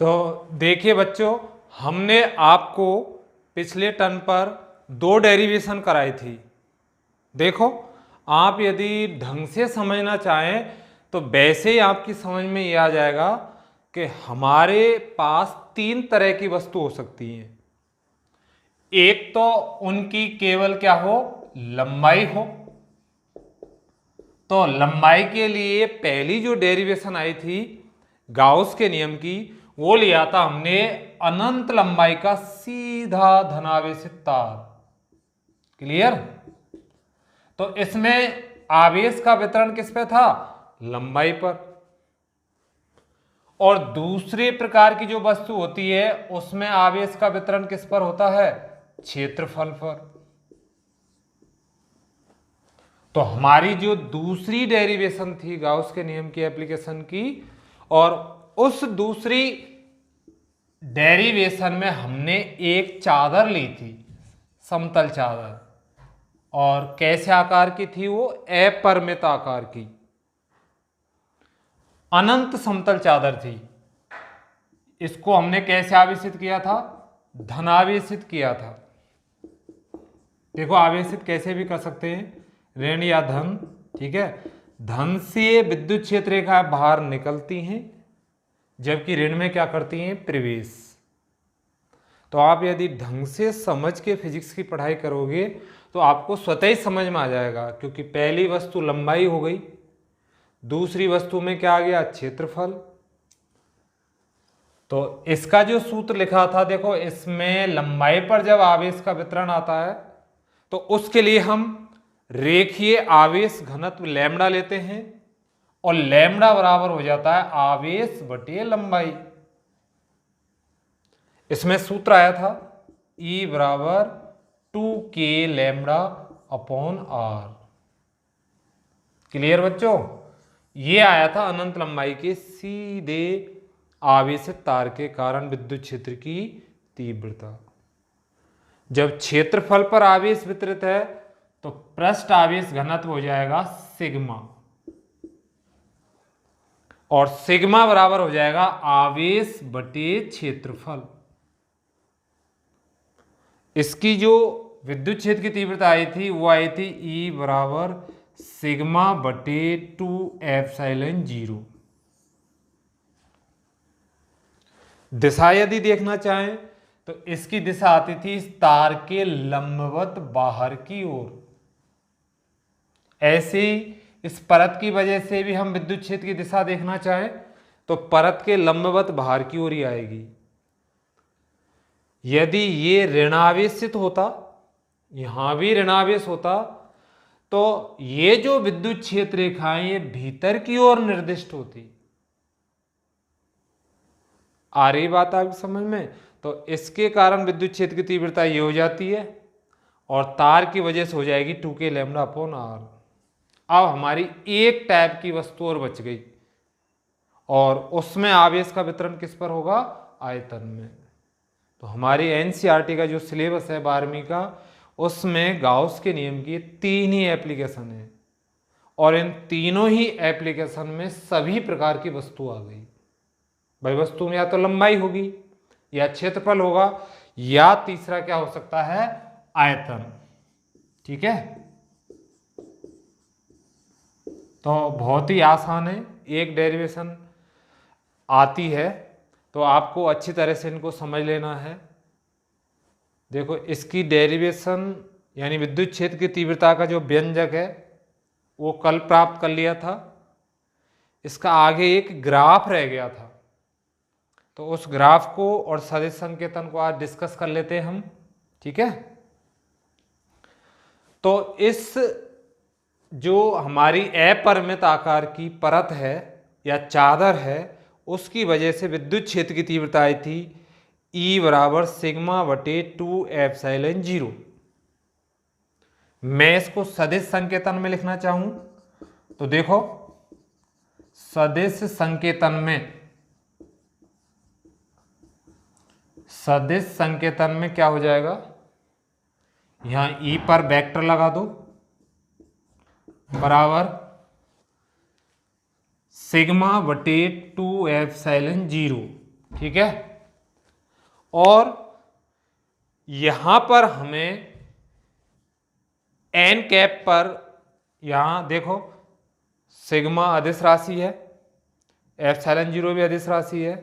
तो देखिए बच्चों, हमने आपको पिछले टर्म पर 2 डेरिवेशन कराई थी। देखो, आप यदि ढंग से समझना चाहें तो वैसे ही आपकी समझ में ये आ जाएगा कि हमारे पास 3 तरह की वस्तु हो सकती हैं। एक तो उनकी केवल क्या हो, लंबाई हो। तो लंबाई के लिए पहली जो डेरिवेशन आई थी गाउस के नियम की, वो लिया था हमने अनंत लंबाई का सीधा धनावेशित तार। क्लियर? तो इसमें आवेश का वितरण किस पे था, लंबाई पर। और दूसरे प्रकार की जो वस्तु होती है उसमें आवेश का वितरण किस पर होता है, क्षेत्रफल पर। तो हमारी जो दूसरी डेरिवेशन थी गाउस के नियम की एप्लीकेशन की, और उस दूसरी डेरिवेशन में हमने एक चादर ली थी, समतल चादर। और कैसे आकार की थी वो, अपरिमित आकार की अनंत समतल चादर थी। इसको हमने कैसे आवेशित किया था, धनावेशित किया था। देखो, आवेशित कैसे भी कर सकते हैं, ऋण या धन। ठीक है, धन से विद्युत क्षेत्र रेखाएं बाहर निकलती हैं, जबकि ऋण में क्या करती हैं, प्रवेश। तो आप यदि ढंग से समझ के फिजिक्स की पढ़ाई करोगे तो आपको स्वतः ही समझ में आ जाएगा, क्योंकि पहली वस्तु लंबाई हो गई, दूसरी वस्तु में क्या आ गया, क्षेत्रफल। तो इसका जो सूत्र लिखा था, देखो इसमें लंबाई पर जब आवेश का वितरण आता है तो उसके लिए हम रेखीय आवेश घनत्व लैम्बडा लेते हैं, और लैम्बडा बराबर हो जाता है आवेश बटे लंबाई। इसमें सूत्र आया था E बराबर 2k lambda upon R। Clear बच्चों? ये आया था अनंत लंबाई के सीधे आवेशित तार के कारण विद्युत क्षेत्र की तीव्रता। जब क्षेत्रफल पर आवेश वितरित है तो पृष्ठ आवेश घनत्व हो जाएगा सिग्मा, और सिग्मा बराबर हो जाएगा आवेश बटे क्षेत्रफल। इसकी जो विद्युत क्षेत्र की तीव्रता आई थी वो आई थी E बराबर सिग्मा बटे 2 एप्सिलॉन 0। दिशा यदि देखना चाहें तो इसकी दिशा आती थी इस तार के लंबवत बाहर की ओर। ऐसे ही इस परत की वजह से भी हम विद्युत क्षेत्र की दिशा देखना चाहें तो परत के लंबवत बाहर की ओर ही आएगी। यदि ये ऋणावेशित होता, यहां भी ऋणावेश होता, तो ये जो विद्युत क्षेत्र रेखाएं ये भीतर की ओर निर्दिष्ट होती। आ रही बात आपकी समझ में? तो इसके कारण विद्युत क्षेत्र की तीव्रता ये हो जाती है, और तार की वजह से हो जाएगी 2k लैम्बडा अपॉन R। अब हमारी एक टाइप की वस्तु और बच गई, और उसमें आवेश का वितरण किस पर होगा, आयतन में। तो हमारी एनसीईआरटी का जो सिलेबस है 12वीं का, उसमें गाउस के नियम की 3 ही एप्लीकेशन है, और इन तीनों ही एप्लीकेशन में सभी प्रकार की वस्तु आ गई। भाई वस्तु में या तो लंबाई होगी, या क्षेत्रफल होगा, या तीसरा क्या हो सकता है, आयतन। ठीक है, तो बहुत ही आसान है, एक डेरिवेशन आती है तो आपको अच्छी तरह से इनको समझ लेना है। देखो, इसकी डेरिवेशन यानी विद्युत क्षेत्र की तीव्रता का जो व्यंजक है वो कल प्राप्त कर लिया था। इसका आगे एक ग्राफ रह गया था, तो उस ग्राफ को और सदिश संकेतन को आज डिस्कस कर लेते हैं हम। ठीक है, तो इस जो हमारी अपरिमित आकार की परत है या चादर है, उसकी वजह से विद्युत क्षेत्र की तीव्रता आई थी E बराबर सिग्मा बटे 2 एप्सिलॉन 0। मैं इसको सदिश संकेतन में लिखना चाहूं तो देखो, सदिश संकेतन में क्या हो जाएगा, यहां E पर वेक्टर लगा दो, बराबर सिग्मा बटे 2 एप्सिलॉन 0। ठीक है। और यहां पर हमें एन कैप पर, यहां देखो सिग्मा अदिश राशि है, एप्सिलॉन जीरो भी अदिश राशि है,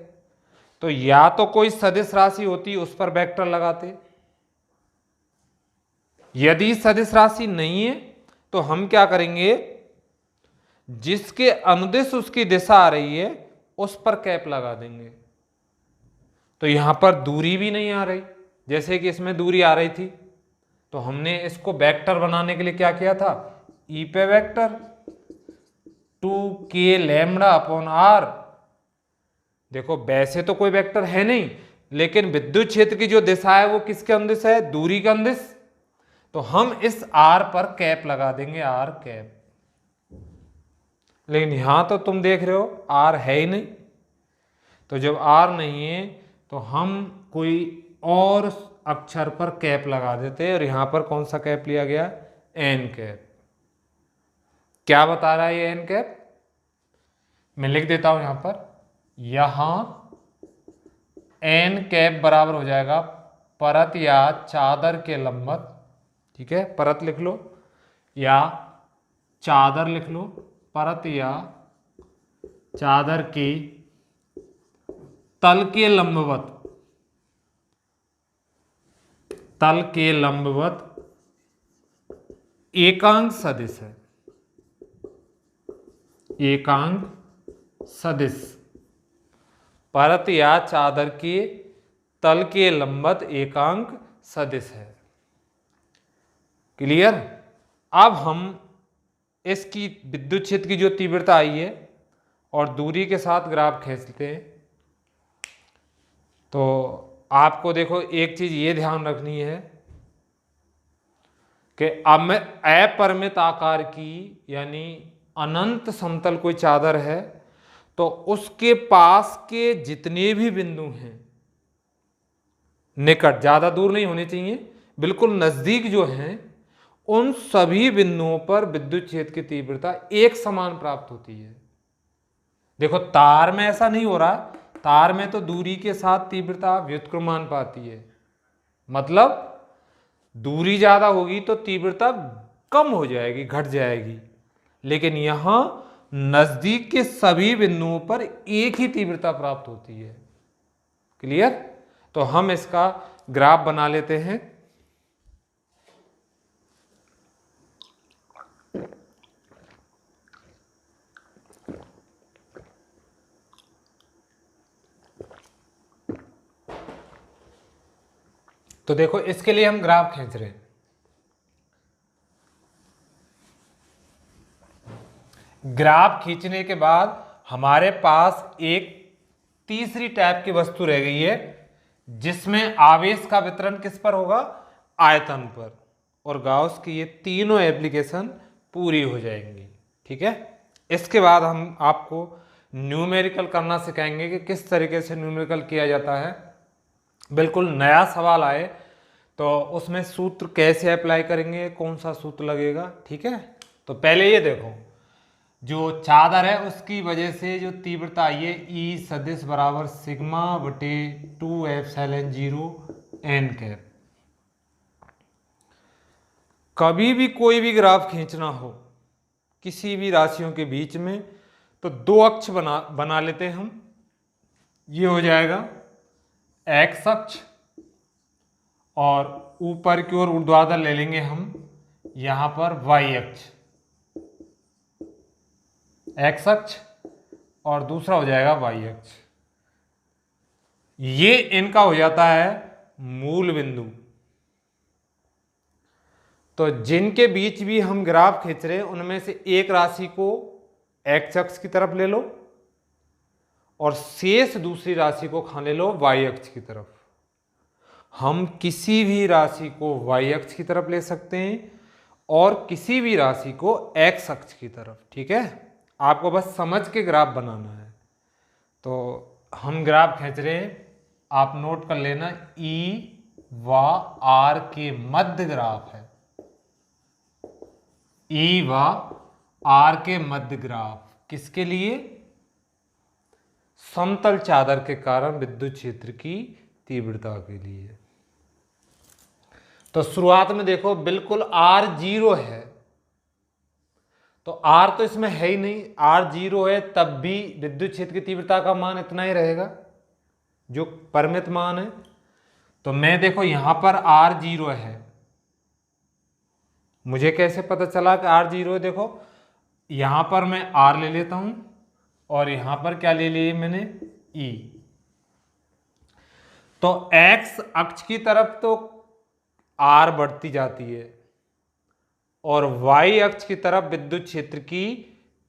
तो या तो कोई सदिश राशि होती उस पर वेक्टर लगाते, यदि सदिश राशि नहीं है तो हम क्या करेंगे, जिसके अनुदिश उसकी दिशा आ रही है उस पर कैप लगा देंगे। तो यहां पर दूरी भी नहीं आ रही, जैसे कि इसमें दूरी आ रही थी, तो हमने इसको वेक्टर बनाने के लिए क्या किया था, ई पे vector 2k lambda upon are. देखो वैसे तो कोई वेक्टर है नहीं, लेकिन विद्युत क्षेत्र की जो दिशा है वो किसके अनुदिश है, दूरी के अनुदिश, तो हम इस आर पर कैप लगा देंगे, आर कैप। लेकिन यहां तो तुम देख रहे हो आर है ही नहीं, तो जब आर नहीं है तो हम कोई और अक्षर पर कैप लगा देते हैं, और यहां पर कौन सा कैप लिया गया, एन कैप। क्या बता रहा है ये एन कैप, मैं लिख देता हूं यहां पर, यहां एन कैप बराबर हो जाएगा परत या चादर के लंबवत, ठीक है, परत लिख लो या चादर लिख लो, परत या चादर की तल के लंबवत, तल के लंबवत एकांक सदिश है, एकांक सदिश, परत या चादर के तल के लंबवत एकांक सदिश है। क्लियर। अब हम इसकी विद्युत क्षेत्र की जो तीव्रता आई है और दूरी के साथ ग्राफ खींचते हैं, तो आपको देखो एक चीज ये ध्यान रखनी है कि अपरिमित आकार की यानी अनंत समतल कोई चादर है, तो उसके पास के जितने भी बिंदु हैं निकट, ज्यादा दूर नहीं होने चाहिए, बिल्कुल नजदीक जो हैं, उन सभी बिंदुओं पर विद्युत क्षेत्र की तीव्रता एक समान प्राप्त होती है। देखो तार में ऐसा नहीं हो रहा, तार में तो दूरी के साथ तीव्रता व्युत्क्रमानुपाती है, मतलब दूरी ज्यादा होगी तो तीव्रता कम हो जाएगी, घट जाएगी, लेकिन यहां नजदीक के सभी बिंदुओं पर एक ही तीव्रता प्राप्त होती है। क्लियर। तो हम इसका ग्राफ बना लेते हैं। तो देखो इसके लिए हम ग्राफ खींच रहे हैं। ग्राफ खींचने के बाद हमारे पास एक तीसरी टाइप की वस्तु रह गई है, जिसमें आवेश का वितरण किस पर होगा, आयतन पर, और गाउस की ये तीनों एप्लीकेशन पूरी हो जाएंगी। ठीक है। इसके बाद हम आपको न्यूमेरिकल करना सिखाएंगे कि किस तरीके से न्यूमेरिकल किया जाता है। बिल्कुल नया सवाल आए तो उसमें सूत्र कैसे अप्लाई करेंगे, कौन सा सूत्र लगेगा। ठीक है। तो पहले ये देखो, जो चादर है उसकी वजह से जो तीव्रता आई है ई सदिश बराबर सिग्मा बटे 2 एप्सिलॉन 0 एन कैप। कभी भी कोई भी ग्राफ खींचना हो किसी भी राशियों के बीच में, तो दो अक्ष बना लेते हैं हम। ये हो जाएगा एक्स अक्ष, और ऊपर की ओर ऊर्ध्वाधर ले लेंगे हम यहां पर वाई अक्ष, एक्स अक्ष, और दूसरा हो जाएगा वाई अक्ष। ये इनका हो जाता है मूल बिंदु। तो जिनके बीच भी हम ग्राफ खींच रहे हैं उनमें से एक राशि को एक्स अक्ष की तरफ ले लो और शेष दूसरी राशि को ले लो वाई अक्ष की तरफ। हम किसी भी राशि को वाई अक्ष की तरफ ले सकते हैं और किसी भी राशि को एक्स अक्ष की तरफ। ठीक है। आपको बस समझ के ग्राफ बनाना है। तो हम ग्राफ खींच रहे हैं, आप नोट कर लेना, ई व आर के मध्य ग्राफ है, ई व आर के मध्य ग्राफ। किसके लिए, समतल चादर के कारण विद्युत क्षेत्र की तीव्रता के लिए। तो शुरुआत में देखो बिल्कुल R 0 है, तो R तो इसमें है ही नहीं, R 0 है, तब भी विद्युत क्षेत्र की तीव्रता का मान इतना ही रहेगा जो परिमित मान है। तो मैं देखो यहां पर R 0 है, मुझे कैसे पता चला कि R 0 है? देखो यहां पर मैं R ले लेता हूं और यहां पर क्या ले लिए मैंने, E। तो X अक्ष की तरफ तो R बढ़ती जाती है और Y अक्ष की तरफ विद्युत क्षेत्र की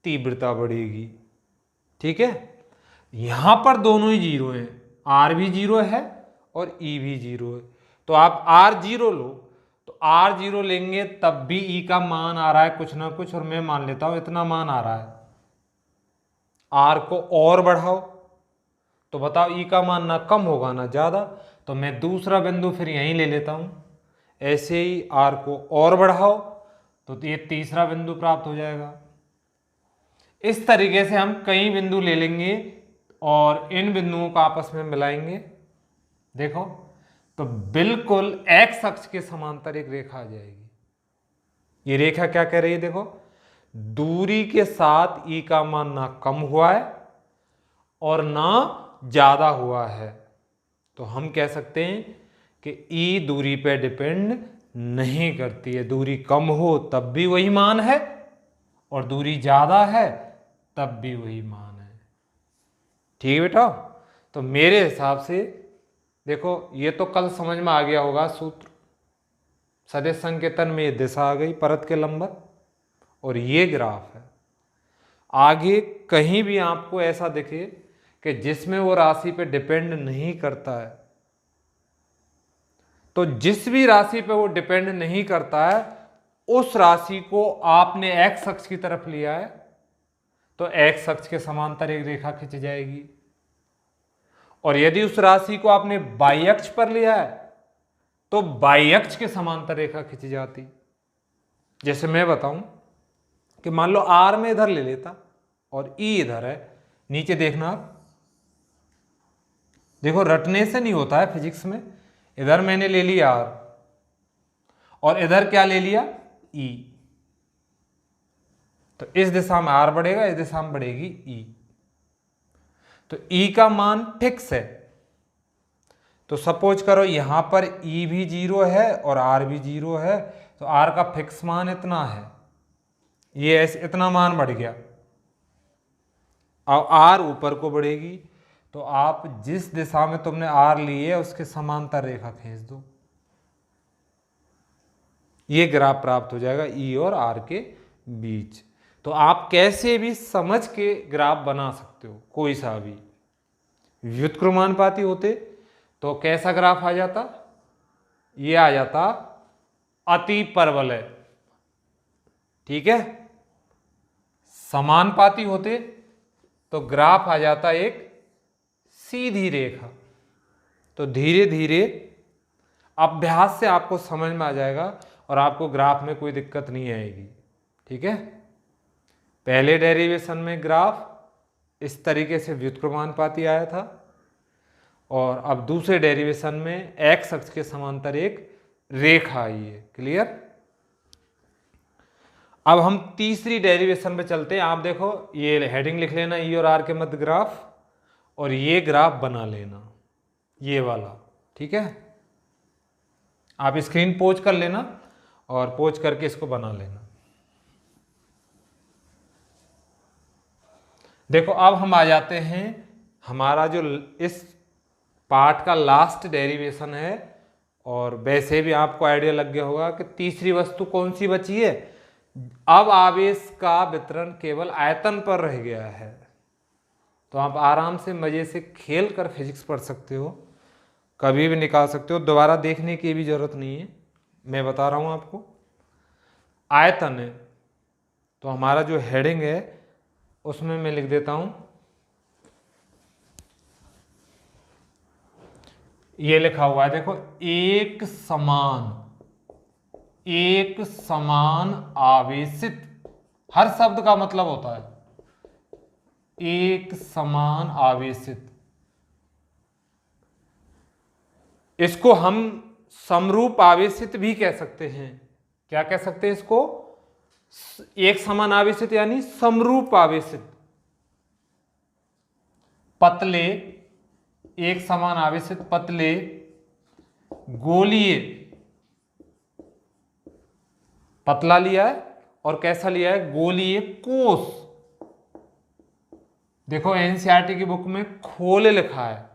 तीव्रता बढ़ेगी। ठीक है, यहां पर दोनों ही जीरो हैं, R भी जीरो है और E भी जीरो है। तो आप R 0 लो, तो R 0 लेंगे तब भी E का मान आ रहा है कुछ ना कुछ, और मैं मान लेता हूं इतना मान आ रहा है। R को और बढ़ाओ तो बताओ E का मान ना कम होगा ना ज्यादा, तो मैं दूसरा बिंदु फिर यहीं ले लेता हूं। ऐसे ही R को और बढ़ाओ तो ये तीसरा बिंदु प्राप्त हो जाएगा। इस तरीके से हम कई बिंदु ले लेंगे और इन बिंदुओं को आपस में मिलाएंगे। देखो तो बिल्कुल x अक्ष के समांतर एक रेखा आ जाएगी। ये रेखा क्या कह रही है? देखो दूरी के साथ E का मान ना कम हुआ है और ना ज्यादा हुआ है, तो हम कह सकते हैं कि E दूरी पे डिपेंड नहीं करती है। दूरी कम हो तब भी वही मान है और दूरी ज्यादा है तब भी वही मान है। ठीक है बेटा, तो मेरे हिसाब से देखो ये तो कल समझ में आ गया होगा सूत्र, सदिश संकेतन में ये दिशा आ गई परत के लंबवत और ये ग्राफ है। आगे कहीं भी आपको ऐसा दिखे कि जिसमें वो राशि पे डिपेंड नहीं करता है, तो जिस भी राशि पे वो डिपेंड नहीं करता है उस राशि को आपने x अक्ष की तरफ लिया है, तो x अक्ष के समांतर एक रेखा खिंच जाएगी। और यदि उस राशि को आपने y अक्ष पर लिया है तो y अक्ष के समांतर रेखा खिंच जाती। जैसे मैं बताऊं कि मान लो R में इधर ले लेता और E इधर है, नीचे देखना आप, देखो रटने से नहीं होता है फिजिक्स में। इधर मैंने ले लिया R और इधर क्या ले लिया, E, तो इस दिशा में R बढ़ेगा, इस दिशा में बढ़ेगी E। तो E का मान फिक्स है, तो सपोज करो यहां पर E भी 0 है और R भी 0 है, तो R का फिक्स मान इतना है, ये ऐसे इतना मान बढ़ गया। अब R ऊपर को बढ़ेगी, तो आप जिस दिशा में तुमने R ली है उसके समांतर रेखा खींच दो, ये ग्राफ प्राप्त हो जाएगा E और R के बीच। तो आप कैसे भी समझ के ग्राफ बना सकते हो, कोई सा भी। व्युत्क्रमानुपाती होते तो कैसा ग्राफ आ जाता, ये आ जाता अति परवलय। ठीक है, समानुपाती होते तो ग्राफ आ जाता एक सीधी रेखा। तो धीरे धीरे अभ्यास से आपको समझ में आ जाएगा और आपको ग्राफ में कोई दिक्कत नहीं आएगी। ठीक है, पहले डेरिवेशन में ग्राफ इस तरीके से व्युत्क्रमानुपाती आया था और अब दूसरे डेरिवेशन में x अक्ष के समांतर एक रेखा आई है। क्लियर? अब हम तीसरी डेरिवेशन पे चलते हैं। आप देखो ये हेडिंग लिख लेना, E और R के मध्य ग्राफ, और ये ग्राफ बना लेना, ये वाला। ठीक है, आप स्क्रीन पोज कर लेना और पोज करके इसको बना लेना। देखो अब हम आ जाते हैं, हमारा जो इस पार्ट का लास्ट डेरिवेशन है, और वैसे भी आपको आइडिया लग गया होगा कि तीसरी वस्तु कौन सी बची है। अब आवेश का वितरण केवल आयतन पर रह गया है, तो आप आराम से मजे से खेल कर फिजिक्स पढ़ सकते हो, कभी भी निकाल सकते हो, दोबारा देखने की भी जरूरत नहीं है, मैं बता रहा हूं आपको। आयतन है, तो हमारा जो हेडिंग है उसमें मैं लिख देता हूं, ये लिखा हुआ है देखो, एक समान आवेशित। हर शब्द का मतलब होता है एक समान आवेशित, इसको हम समरूप आवेशित भी कह सकते हैं। क्या कह सकते हैं इसको? एक समान आवेशित यानी समरूप आवेशित। पतले, एक समान आवेशित पतले गोलीय, पतला लिया है और कैसा लिया है? गोलीय कोष। देखो एनसीईआरटी की बुक में खोल लिखा है,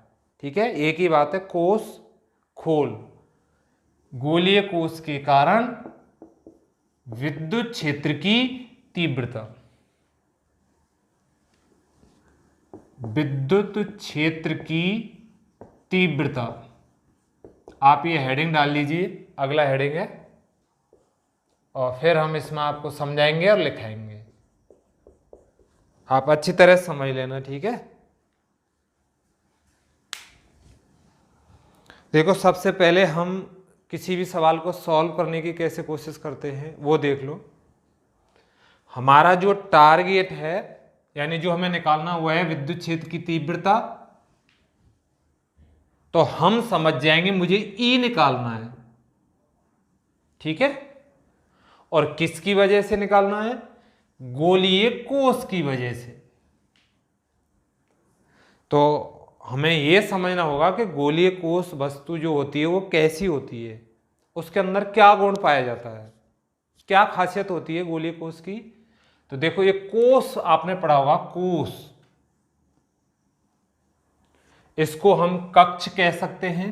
ठीक है, एक ही बात है, कोष खोल। गोलीय कोष के कारण विद्युत क्षेत्र की तीव्रता, विद्युत क्षेत्र की तीव्रता, आप ये हेडिंग डाल लीजिए, अगला हेडिंग है, और फिर हम इसमें आपको समझाएंगे और लिखाएंगे। आप अच्छी तरह समझ लेना, ठीक है। देखो सबसे पहले हम किसी भी सवाल को सॉल्व करने की कैसे कोशिश करते हैं वो देख लो। हमारा जो टारगेट है, यानी जो हमें निकालना हुआ है विद्युत क्षेत्र की तीव्रता, तो हम समझ जाएंगे मुझे ई निकालना है, ठीक है। और किसकी वजह से निकालना है? गोलीय कोष की वजह से। तो हमें यह समझना होगा कि गोलीय कोष वस्तु जो होती है वो कैसी होती है, उसके अंदर क्या गुण पाया जाता है, क्या खासियत होती है गोलीय कोष की। तो देखो ये कोष आपने पढ़ा होगा, कोष, इसको हम कक्ष कह सकते हैं,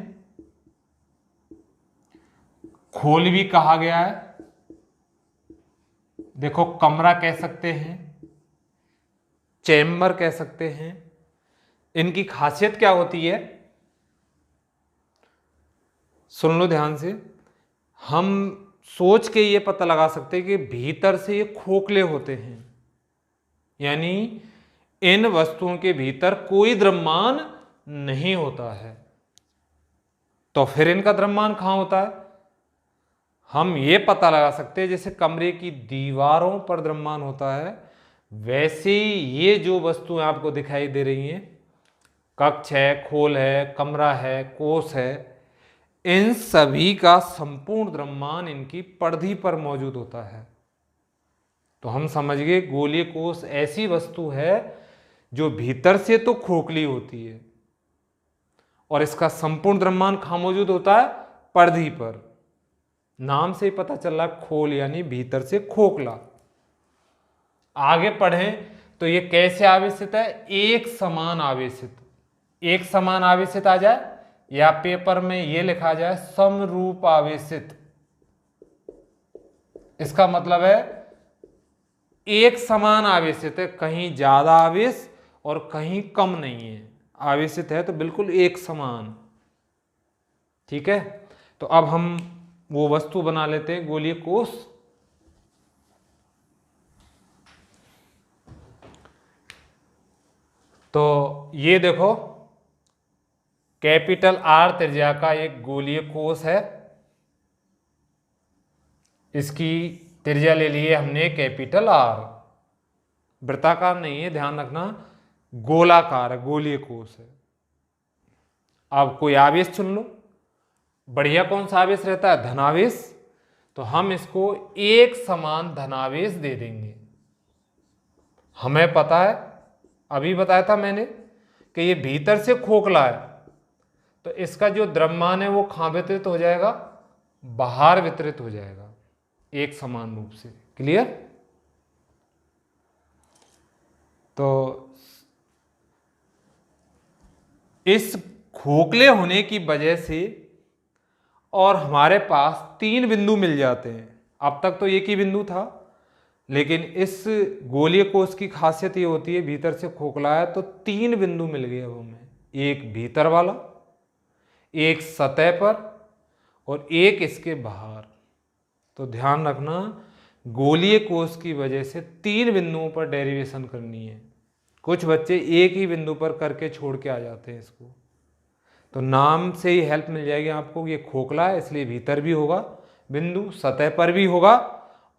खोल भी कहा गया है, देखो कमरा कह सकते हैं, चैम्बर कह सकते हैं। इनकी खासियत क्या होती है, सुन लो ध्यान से। हम सोच के ये पता लगा सकते हैं कि भीतर से ये खोखले होते हैं, यानी इन वस्तुओं के भीतर कोई द्रव्यमान नहीं होता है। तो फिर इनका द्रव्यमान कहां होता है? हम ये पता लगा सकते हैं जैसे कमरे की दीवारों पर द्रव्यमान होता है, वैसे ही ये जो वस्तुएं आपको दिखाई दे रही हैं, कक्ष है, खोल है, कमरा है, कोष है, इन सभी का संपूर्ण द्रव्यमान इनकी परिधि पर मौजूद होता है। तो हम समझ गए गोलीय कोष ऐसी वस्तु है जो भीतर से तो खोखली होती है और इसका संपूर्ण द्रव्यमान कहां मौजूद होता है? परिधि पर। नाम से ही पता चल रहा है, खोल यानी भीतर से खोखला। आगे पढ़ें तो ये कैसे आवेशित है? एक समान आवेशित। एक समान आवेशित आ जाए या पेपर में ये लिखा जाए समरूप आवेशित। इसका मतलब है एक समान आवेशित है, कहीं ज्यादा आवेश और कहीं कम नहीं है, आवेशित है तो बिल्कुल एक समान, ठीक है। तो अब हम वो वस्तु बना लेते हैं गोलीय कोष। तो ये देखो कैपिटल आर त्रिज्या का एक गोलीय कोष है, इसकी त्रिज्या ले लिए हमने कैपिटल आर, वृत्ताकार नहीं है, ध्यान रखना, गोलाकार है, गोलीय कोष है। अब कोई आवेश चुन लो, बढ़िया कौन सा आवेश रहता है? धनावेश। तो हम इसको एक समान धनावेश दे देंगे। हमें पता है, अभी बताया था मैंने कि ये भीतर से खोखला है, तो इसका जो द्रव्यमान है वो कहां वितरित हो जाएगा? बाहर वितरित हो जाएगा एक समान रूप से। क्लियर? तो इस खोखले होने की वजह से और हमारे पास तीन बिंदु मिल जाते हैं। अब तक तो एक ही बिंदु था, लेकिन इस गोलीय कोष की खासियत ये होती है भीतर से खोखला है तो तीन बिंदु मिल गए अब हमें, एक भीतर वाला, एक सतह पर और एक इसके बाहर। तो ध्यान रखना गोलीय कोष की वजह से तीन बिंदुओं पर डेरिवेशन करनी है। कुछ बच्चे एक ही बिंदु पर करके छोड़ के आ जाते हैं इसको, तो नाम से ही हेल्प मिल जाएगी आपको। ये खोखला है इसलिए भीतर भी होगा बिंदु, सतह पर भी होगा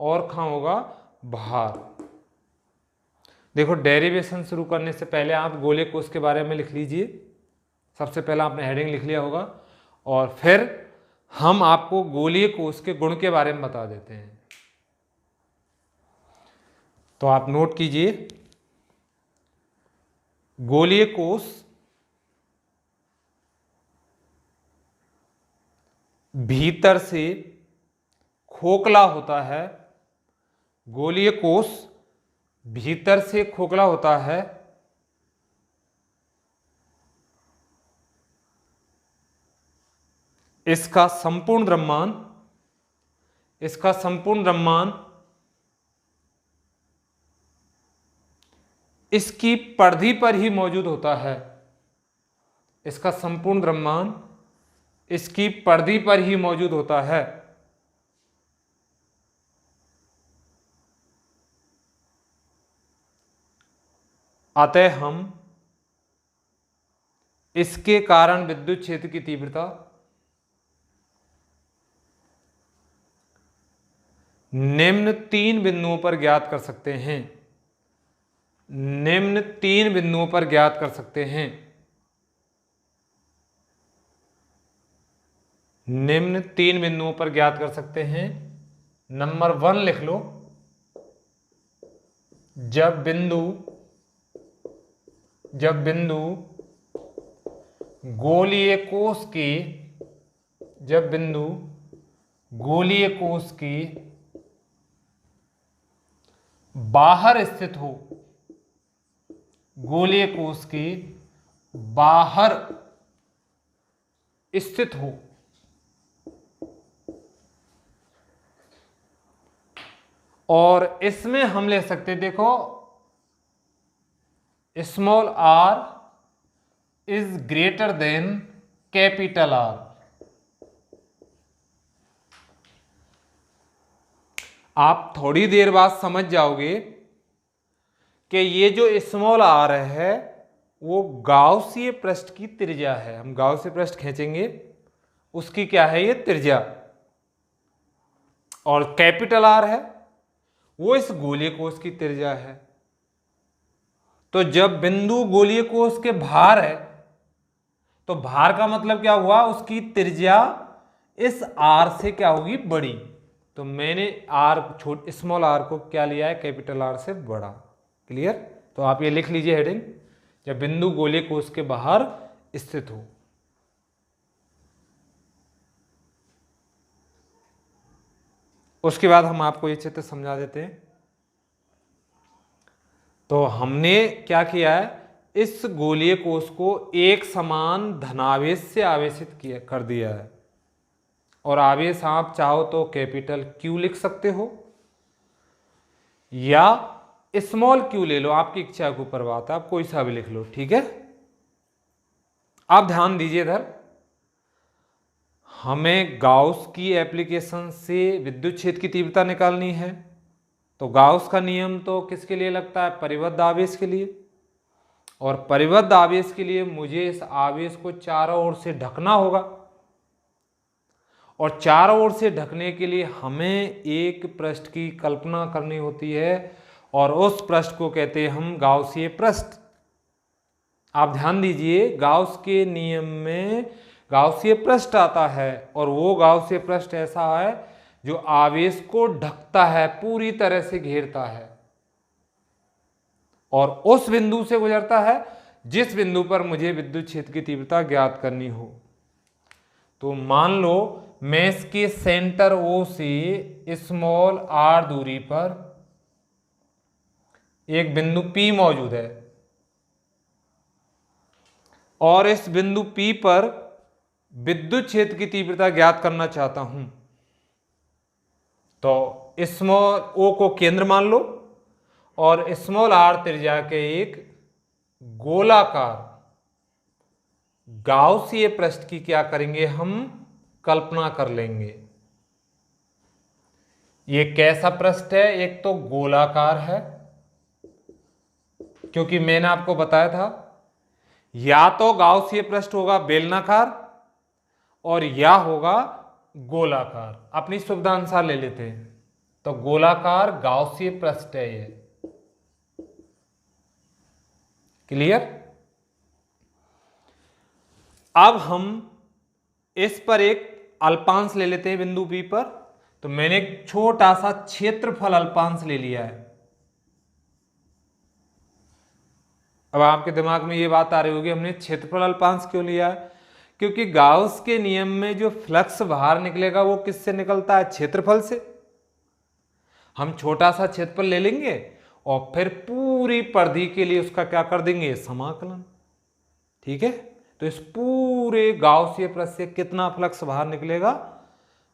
और कहाँ होगा? बाहर। देखो, डेरिवेशन शुरू करने से पहले आप गोलीय कोष के बारे में लिख लीजिए। सबसे पहला आपने हेडिंग लिख लिया होगा, और फिर हम आपको गोलीय कोष के गुण के बारे में बता देते हैं। तो आप नोट कीजिए, गोलीय कोष भीतर से खोखला होता है। गोलीय कोष भीतर से खोखला होता है। इसका संपूर्ण द्रव्यमान इसकी परिधि पर ही मौजूद होता है। इसका संपूर्ण द्रव्यमान इसकी परिधि पर ही मौजूद होता है। अतः हम इसके कारण विद्युत क्षेत्र की तीव्रता निम्न 3 बिंदुओं पर ज्ञात कर सकते हैं। निम्न 3 बिंदुओं पर ज्ञात कर सकते हैं। निम्न 3 बिंदुओं पर ज्ञात कर सकते हैं। नंबर 1 लिख लो, जब बिंदु गोलीय कोष की बाहर स्थित हो। गोलीय कोष की बाहर स्थित हो। और इसमें हम ले सकते, देखो, small r is greater than capital R। आप थोड़ी देर बाद समझ जाओगे कि ये जो स्मॉल r है वो गाउसीय पृष्ठ की त्रिज्या है। हम गाउसीय पृष्ठ खींचेंगे, उसकी क्या है, ये त्रिज्या। और कैपिटल R है वो इस गोलीय कोष की त्रिज्या है। तो जब बिंदु गोलीय कोष के बाहर है, तो बाहर का मतलब क्या हुआ, उसकी त्रिज्या इस r से क्या होगी, बड़ी। तो मैंने स्मॉल r को क्या लिया है, कैपिटल R से बड़ा। क्लियर? तो आप ये लिख लीजिए हेडिंग, जब बिंदु गोलीय कोष के बाहर स्थित हो। उसके बाद हम आपको ये चित्र समझा देते हैं। तो हमने क्या किया है, इस गोलीय कोष को एक समान धनावेश से आवेशित कर दिया है। और आवेश आप चाहो तो कैपिटल Q लिख सकते हो या स्मॉल q ले लो, आपकी इच्छा के ऊपर बात है, आप कोई सा भी लिख लो, ठीक है। आप ध्यान दीजिए इधर, हमें गाउस की एप्लीकेशन से विद्युत क्षेत्र की तीव्रता निकालनी है। तो गाउस का नियम तो किसके लिए लगता है, परिबद्ध आवेश के लिए। और परिबद्ध आवेश के लिए मुझे इस आवेश को चारों ओर से ढकना होगा। और चारों ओर से ढकने के लिए हमें एक पृष्ठ की कल्पना करनी होती है, और उस पृष्ठ को कहते हैं हम गाउसीय पृष्ठ। आप ध्यान दीजिए, गाउस के नियम में गाउसीय पृष्ठ आता है, और वो गाउसीय पृष्ठ ऐसा है जो आवेश को ढकता है, पूरी तरह से घेरता है, और उस बिंदु से गुजरता है जिस बिंदु पर मुझे विद्युत क्षेत्र की तीव्रता ज्ञात करनी हो। तो मान लो मैं इसके सेंटर O से स्मॉल r दूरी पर एक बिंदु P मौजूद है, और इस बिंदु P पर विद्युत क्षेत्र की तीव्रता ज्ञात करना चाहता हूं। तो स्मॉल O को केंद्र मान लो, और स्मॉल r त्रिज्या के एक गोलाकार गाउसीय पृष्ठ की क्या करेंगे, हम कल्पना कर लेंगे। ये कैसा पृष्ठ है, एक तो गोलाकार है, क्योंकि मैंने आपको बताया था या तो गाउसीय पृष्ठ होगा बेलनाकार और या होगा गोलाकार। अपनी सुविधा अनुसार ले लेते हैं। तो गोलाकार गाउसीय पृष्ठ है ये। क्लियर। अब हम इस पर एक अल्पांश ले लेते हैं बिंदु P पर। तो मैंने एक छोटा सा क्षेत्रफल अल्पांश ले लिया है। अब आपके दिमाग में ये बात आ रही होगी हमने क्षेत्रफल अल्पांश क्यों लिया है? क्योंकि गाउस के नियम में जो फ्लक्स बाहर निकलेगा वो किससे निकलता है? क्षेत्रफल से। हम छोटा सा क्षेत्रफल ले लेंगे और फिर पूरी परिधि के लिए उसका क्या कर देंगे? समाकलन। ठीक है, तो इस पूरे गाउसीय पृष्ठ से कितना फ्लक्स बाहर निकलेगा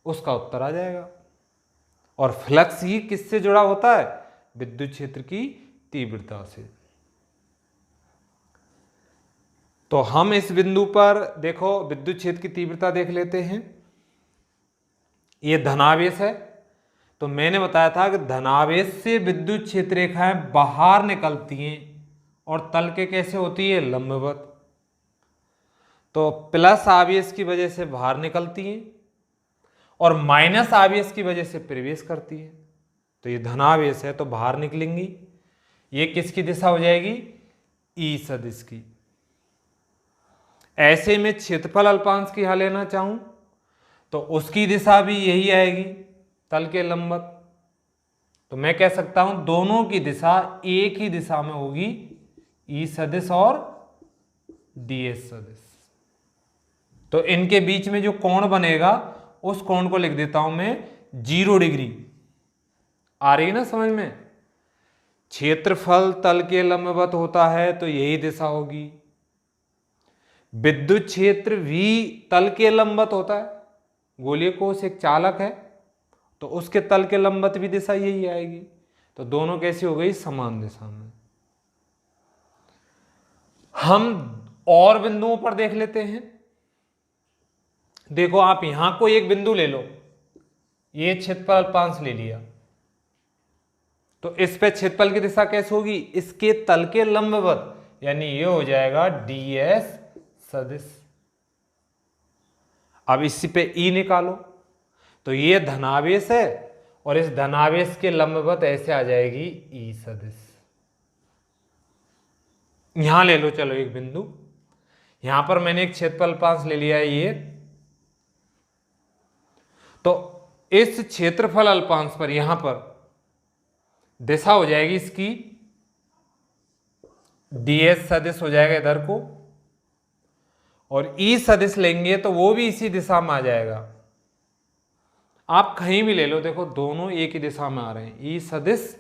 उसका उत्तर आ जाएगा। और फ्लक्स ही किससे जुड़ा होता है? विद्युत क्षेत्र की तीव्रता से। तो हम इस बिंदु पर देखो विद्युत क्षेत्र की तीव्रता देख लेते हैं। ये धनावेश है, तो मैंने बताया था कि धनावेश से विद्युत क्षेत्र रेखाएं बाहर निकलती हैं और तल के कैसे होती है? लंबवत। तो प्लस आवेश की वजह से बाहर निकलती हैं और माइनस आवेश की वजह से प्रवेश करती है। तो ये धनावेश है तो बाहर निकलेंगी। ये किसकी दिशा हो जाएगी? ई सदिश की। ऐसे में क्षेत्रफल अल्पांश की यहां लेना चाहूं तो उसकी दिशा भी यही आएगी, तल के लंबवत। तो मैं कह सकता हूं दोनों की दिशा एक ही दिशा में होगी, ई सदिश और डीएस सदिश। तो इनके बीच में जो कोण बनेगा उस कोण को लिख देता हूं मैं 0 डिग्री। आ रही है ना समझ में? क्षेत्रफल तल के लंबवत होता है तो यही दिशा होगी। विद्युत क्षेत्र भी तल के लंबवत होता है। गोलीय कोश एक चालक है तो उसके तल के लंबवत भी दिशा यही आएगी। तो दोनों कैसी हो गई? समान दिशा में। हम और बिंदुओं पर देख लेते हैं। देखो आप यहां को एक बिंदु ले लो, ये क्षेत्रफल अल्पांश ले लिया, तो इस पे क्षेत्रफल की दिशा कैसे होगी? इसके तल के लंबवत, यानी ये हो जाएगा डीएस सदिश। अब इसी पे ई निकालो, तो ये धनावेश है और इस धनावेश के लंबवत ऐसे आ जाएगी ई सदिश। यहां ले लो चलो एक बिंदु, यहां पर मैंने एक क्षेत्रफल अल्पांश ले लिया है ये। तो इस क्षेत्रफल अल्पांश पर यहां पर दिशा हो जाएगी इसकी डीएस सदिश हो जाएगा इधर को, और ई सदिश लेंगे तो वो भी इसी दिशा में आ जाएगा। आप कहीं भी ले लो, देखो दोनों एक ही दिशा में आ रहे हैं। ई सदिश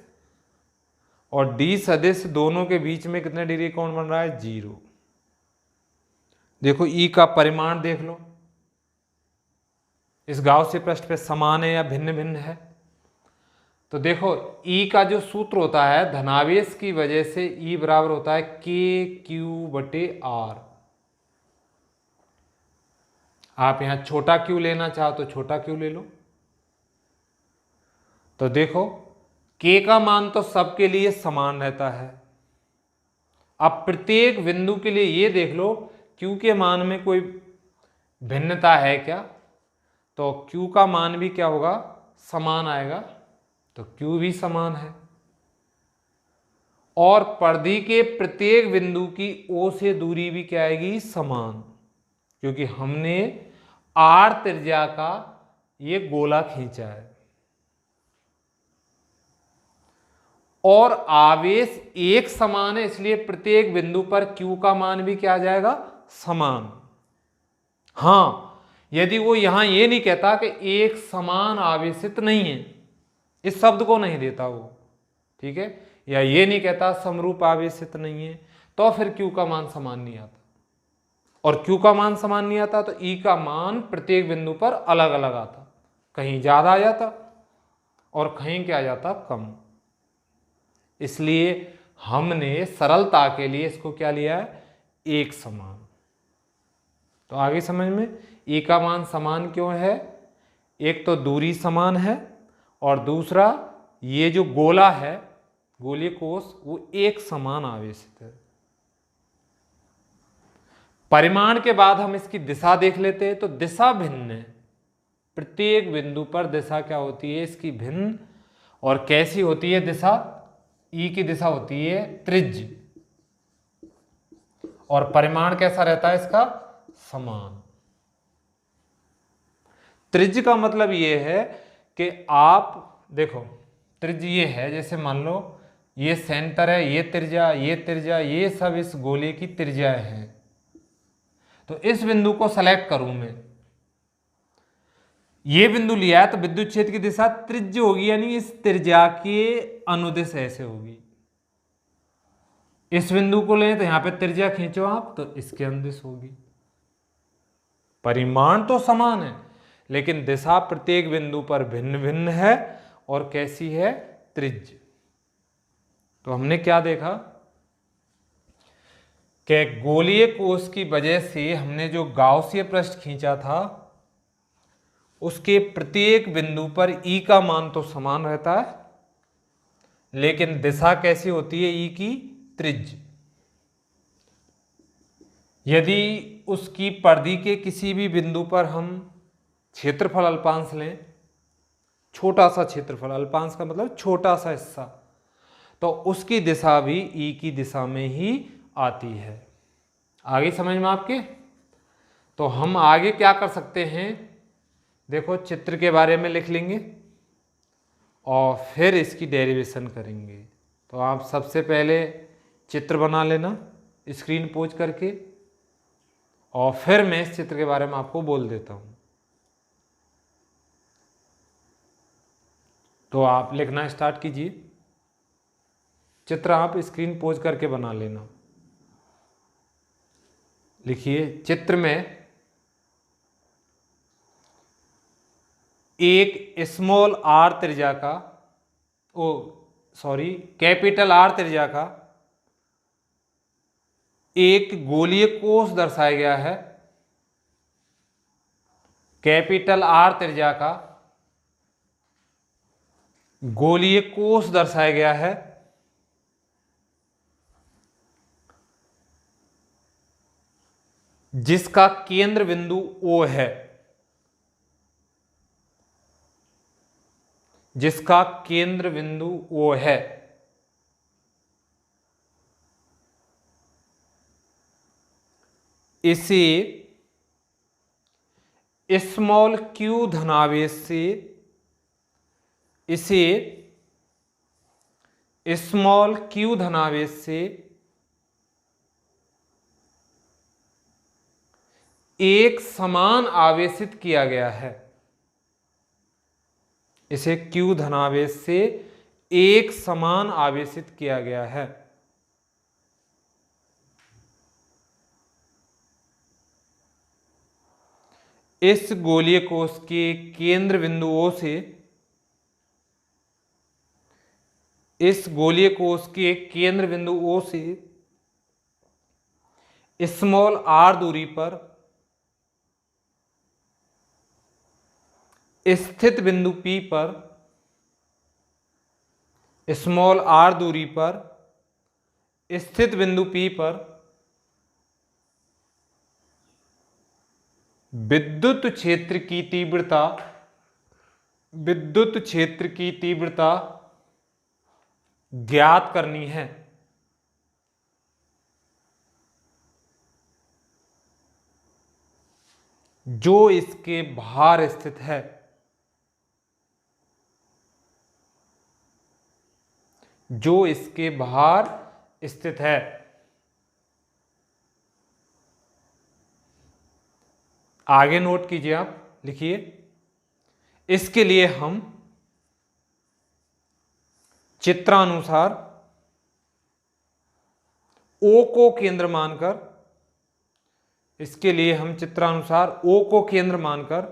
और डी सदिश दोनों के बीच में कितने डिग्री कोण बन रहा है? 0। देखो ई का परिमाण देख लो, इस गाउसीय पृष्ठ पे समान है या भिन्न भिन्न है? तो देखो ई का जो सूत्र होता है धनावेश की वजह से ई बराबर होता है KQ/R। आप यहां छोटा क्यू लेना चाहो तो छोटा क्यू ले लो। तो देखो K का मान तो सबके लिए समान रहता है। अब प्रत्येक बिंदु के लिए ये देख लो Q के मान में कोई भिन्नता है क्या? तो Q का मान भी क्या होगा? समान आएगा। तो Q भी समान है। और परिधि के प्रत्येक बिंदु की O से दूरी भी क्या आएगी? समान, क्योंकि हमने R त्रिज्या का ये गोला खींचा है। और आवेश एक समान है, इसलिए प्रत्येक बिंदु पर Q का मान भी क्या आ जाएगा? समान। हां, यदि वो यहां ये नहीं कहता कि एक समान आवेशित नहीं है, इस शब्द को नहीं देता वो, ठीक है, या ये नहीं कहता समरूप आवेशित नहीं है, तो फिर Q का मान समान नहीं आता। और Q का मान समान नहीं आता तो E का मान प्रत्येक बिंदु पर अलग अलग आता, कहीं ज्यादा आ जाता और कहीं क्या आ जाता? कम। इसलिए हमने सरलता के लिए इसको क्या लिया है? एक समान। तो आगे समझ में, E का मान समान क्यों है? एक तो दूरी समान है और दूसरा ये जो गोला है, गोलीय कोश, वो एक समान आवेशित है। परिमाण के बाद हम इसकी दिशा देख लेते हैं। तो दिशा भिन्न है, प्रत्येक बिंदु पर दिशा क्या होती है इसकी? भिन्न। और कैसी होती है दिशा? ई की दिशा होती है त्रिज्य। और परिमाण कैसा रहता है इसका? समान। त्रिज्य का मतलब ये है कि आप देखो, त्रिज्य ये है, जैसे मान लो ये सेंटर है, ये त्रिज्या, ये सब इस गोले की त्रिज्या है। तो इस बिंदु को सेलेक्ट करूं मैं, ये बिंदु लिया है, तो विद्युत क्षेत्र की दिशा त्रिज्य होगी, यानी इस त्रिज्या के अनुदिश ऐसे होगी। इस बिंदु को लें तो यहां पे त्रिज्या खींचो आप, तो इसके अनुदिश होगी। परिमाण तो समान है, लेकिन दिशा प्रत्येक बिंदु पर भिन्न भिन्न है। और कैसी है? त्रिज्य। तो हमने क्या देखा कि गोलीय कोश की वजह से हमने जो गाउसीय पृष्ठ खींचा था, उसके प्रत्येक बिंदु पर ई का मान तो समान रहता है, लेकिन दिशा कैसी होती है? ई की त्रिज्य। यदि उसकी परिधि के किसी भी बिंदु पर हम क्षेत्रफल अल्पांश लें, छोटा सा क्षेत्रफल, अल्पांश का मतलब छोटा सा हिस्सा, तो उसकी दिशा भी ई की दिशा में ही आती है। आगे समझ में आपके? तो हम आगे क्या कर सकते हैं, देखो चित्र के बारे में लिख लेंगे और फिर इसकी डेरिवेशन करेंगे। तो आप सबसे पहले चित्र बना लेना स्क्रीन पोज करके, और फिर मैं इस चित्र के बारे में आपको बोल देता हूं। तो आप लिखना स्टार्ट कीजिए। चित्र आप स्क्रीन पोज करके बना लेना। लिखिए, चित्र में एक स्मॉल आर त्रिज्या का, कैपिटल आर त्रिज्या का एक गोलीय कोश दर्शाया गया है। कैपिटल आर त्रिज्या का गोलीय कोश दर्शाया गया है, जिसका केंद्र बिंदु O है, जिसका केंद्र बिंदु O है। इसे स्मॉल q धनावेश से, इसे स्मॉल q धनावेश से एक समान आवेशित किया गया है। इसे q धनावेश से एक समान आवेशित किया गया है। इस गोलीय कोश के केंद्र बिंदु O से, इस गोलीय कोश के केंद्र बिंदु O से स्मॉल r दूरी पर स्थित बिंदु P पर, स्मॉल r दूरी पर स्थित बिंदु P पर विद्युत क्षेत्र की तीव्रता, विद्युत क्षेत्र की तीव्रता ज्ञात करनी है। जो इसके बाहर स्थित है। जो इसके बाहर स्थित है। आगे नोट कीजिए, आप लिखिए। इसके लिए हम चित्रानुसार O को केंद्र मानकर, इसके लिए हम चित्रानुसार O को केंद्र मानकर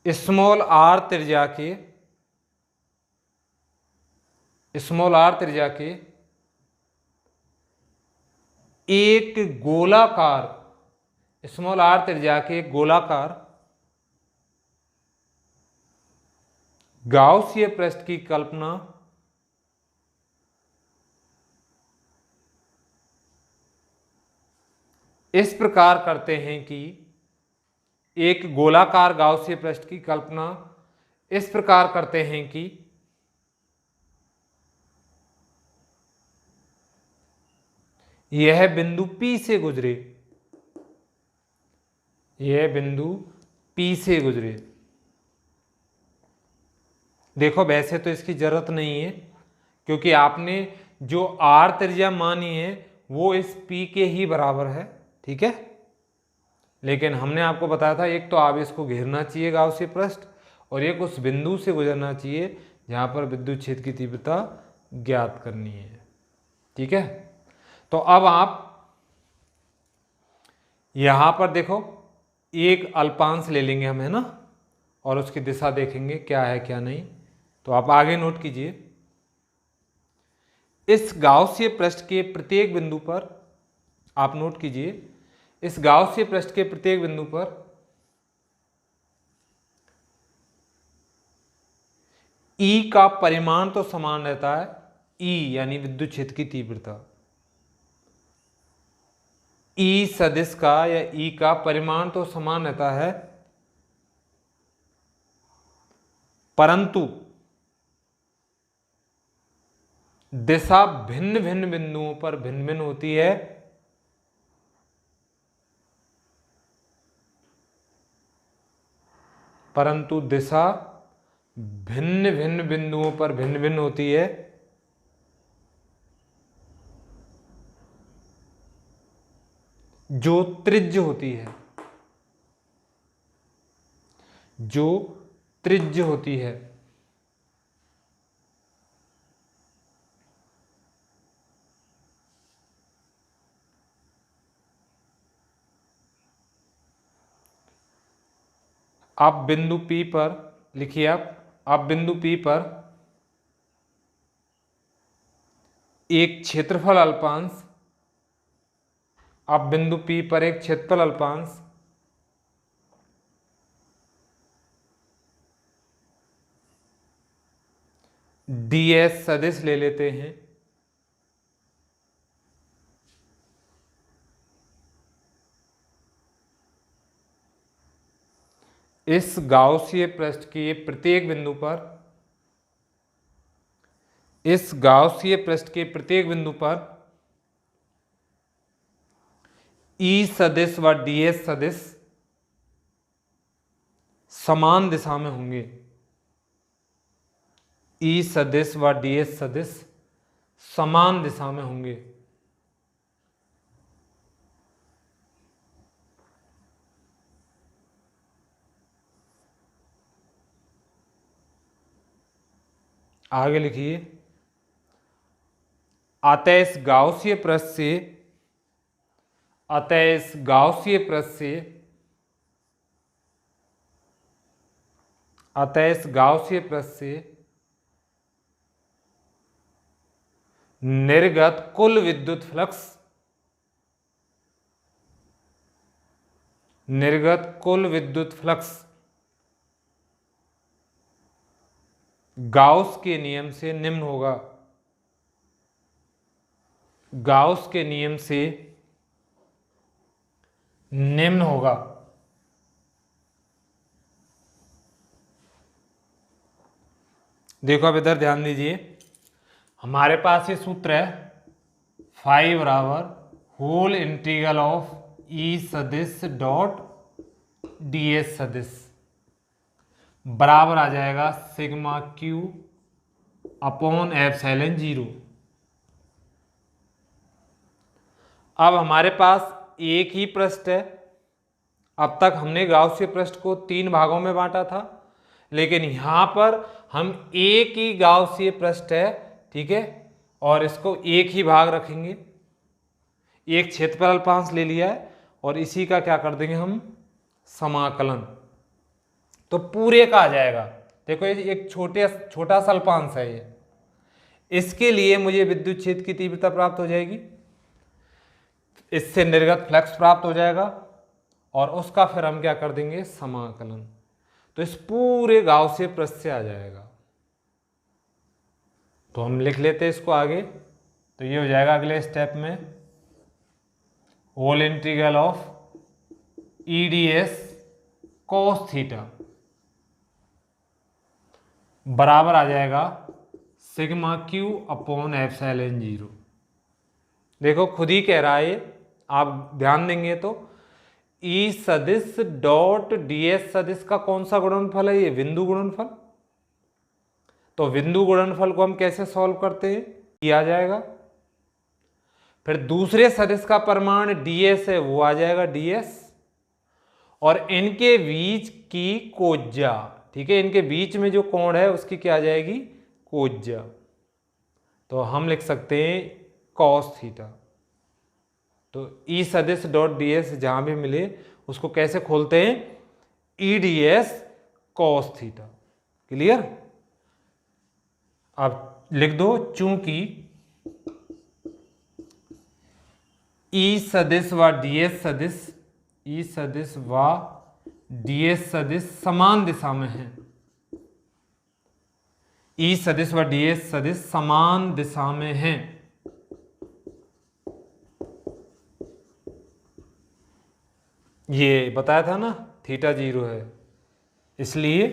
स्मॉल r त्रिज्या के, स्मॉल r त्रिज्या के एक गोलाकार, स्मॉल r त्रिज्या के गोलाकार गाउसीय पृष्ठ की कल्पना इस प्रकार करते हैं कि, एक गोलाकार गाउसीय पृष्ठ की कल्पना इस प्रकार करते हैं कि यह बिंदु P से गुजरे, यह बिंदु P से गुजरे। देखो वैसे तो इसकी जरूरत नहीं है, क्योंकि आपने जो R त्रिज्या मानी है वो इस P के ही बराबर है, ठीक है। लेकिन हमने आपको बताया था एक तो आप इसको घेरना चाहिए गाउसीय पृष्ठ, और एक उस बिंदु से गुजरना चाहिए जहां पर विद्युत क्षेत्र की तीव्रता ज्ञात करनी है, ठीक है। तो अब आप यहां पर देखो एक अल्पांश ले लेंगे हम, है ना, और उसकी दिशा देखेंगे क्या है क्या नहीं। तो आप आगे नोट कीजिए, इस गाउसीय पृष्ठ के प्रत्येक बिंदु पर, आप नोट कीजिए, इस गाउसीय पृष्ठ के प्रत्येक बिंदु पर E का परिमाण तो समान रहता है, E यानी विद्युत क्षेत्र की तीव्रता, E सदिश का या E का परिमाण तो समान रहता है, परंतु दिशा भिन्न भिन्न बिंदुओं पर भिन्न भिन्न होती है। परंतु दिशा भिन्न भिन्न बिंदुओं पर भिन्न भिन्न होती है, जो त्रिज्य होती है, जो त्रिज्य होती है। आप बिंदु P पर लिखिए, आप बिंदु P पर एक क्षेत्रफल अल्पांश, आप बिंदु P पर एक क्षेत्रफल अल्पांश ds सदिश ले लेते हैं। इस गाउसीय पृष्ठ के प्रत्येक बिंदु पर, इस गाउसीय पृष्ठ के प्रत्येक बिंदु पर E सदिश व ds सदिश समान दिशा में होंगे। E सदिश व ds सदिश समान दिशा में होंगे। आगे लिखिए, अतः इस गाउसीय पृष्ठ से, अतः इस गाउसीय पृष्ठ से, अतः इस गाउसीय पृष्ठ से निर्गत कुल विद्युत फ्लक्स, निर्गत कुल विद्युत फ्लक्स गाउस के नियम से निम्न होगा। गाउस के नियम से निम्न होगा। देखो अब इधर ध्यान दीजिए, हमारे पास ये सूत्र है, फाई बराबर होल इंटीग्रल ऑफ E सदिश डॉट ds सदिश बराबर आ जाएगा सिग्मा Q अपॉन एप्सिलॉन 0। अब हमारे पास एक ही पृष्ठ है। अब तक हमने गाउसीय पृष्ठ को 3 भागों में बांटा था, लेकिन यहां पर हम एक ही गाउसीय पृष्ठ है, ठीक है, और इसको एक ही भाग रखेंगे। एक क्षेत्रफल अल्पांश ले लिया है और इसी का क्या कर देंगे हम, समाकलन, तो पूरे का आ जाएगा। देखो ये एक छोटा सा अल्पांश है ये, इसके लिए मुझे विद्युत क्षेत्र की तीव्रता प्राप्त हो जाएगी, इससे निर्गत फ्लक्स प्राप्त हो जाएगा, और उसका फिर हम क्या कर देंगे, समाकलन, तो इस पूरे गाउसीय पृष्ठ से आ जाएगा। तो हम लिख लेते हैं इसको आगे, तो ये हो जाएगा अगले स्टेप में whole integral of EDS cos theta बराबर आ जाएगा सिग्मा Q अपॉन एप्सिलॉन 0। देखो खुद ही कह रहा है ये, आप ध्यान देंगे तो ई सदिश डॉट डीएस सदिश का कौन सा गुणनफल है, ये बिंदु गुणनफल। तो बिंदु गुणनफल को हम कैसे सॉल्व करते हैं, ये आ जाएगा, फिर दूसरे सदिश का परिमाण ds है वो आ जाएगा ds, और इनके बीच की कोज्या, ठीक है, इनके बीच में जो कोण है उसकी क्या आ जाएगी, कोज्या। तो हम लिख सकते हैं cos थीटा। तो ई सदिश डॉट ds जहां भी मिले उसको कैसे खोलते हैं, ई ds cos थीटा। क्लियर। अब लिख दो, चूंकि ई सदिश व डीएस सदिश, ई सदिश व डीएस सदिश समान दिशा में है, ई सदिश व डीएस सदिश समान दिशा में हैं, ये बताया था ना, थीटा 0 है, इसलिए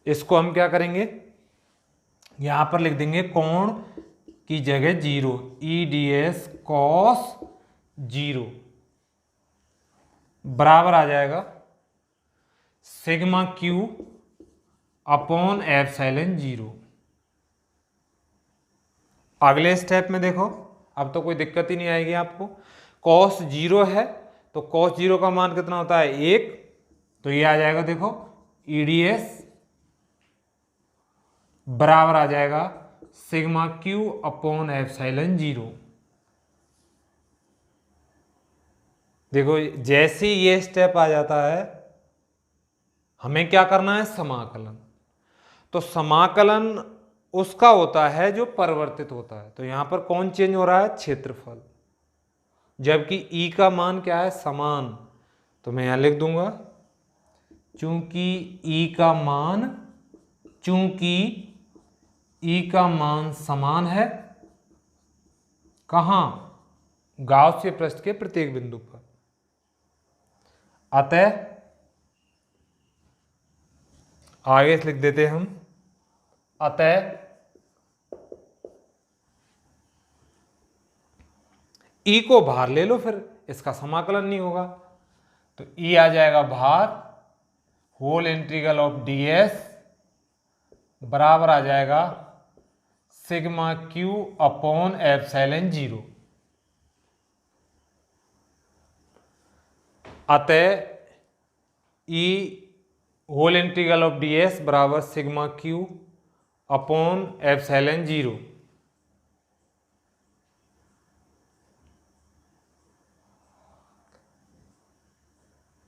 इसको हम क्या करेंगे, यहां पर लिख देंगे कोण की जगह 0, ई डी एस कॉस 0 बराबर आ जाएगा सिग्मा क्यू अपॉन एप्सिलॉन 0। अगले स्टेप में देखो, अब तो कोई दिक्कत ही नहीं आएगी आपको। कॉस 0 है तो कॉस 0 का मान कितना होता है, 1, तो ये आ जाएगा देखो ईडीएस बराबर आ जाएगा सिग्मा क्यू अपॉन एप्सिलॉन 0। देखो जैसे ये स्टेप आ जाता है हमें क्या करना है, समाकलन। तो समाकलन उसका होता है जो परिवर्तित होता है, तो यहां पर कौन चेंज हो रहा है, क्षेत्रफल, जबकि ई का मान क्या है, समान। तो मैं यहां लिख दूंगा चूंकि ई का मान समान है, कहां, गाउसीय पृष्ठ के प्रत्येक बिंदु पर, अतः आगे लिख देते हैं हम, अतः ई को बाहर ले लो, फिर इसका समाकलन नहीं होगा, तो ई आ जाएगा बाहर, होल इंटीग्रल ऑफ डीएस बराबर आ जाएगा सिग्मा क्यू अपॉन एप्सिलॉन 0। अतः ई होल इंटीग्रल ऑफ डीएस बराबर सिग्मा क्यू अपॉन एप्सिलॉन 0।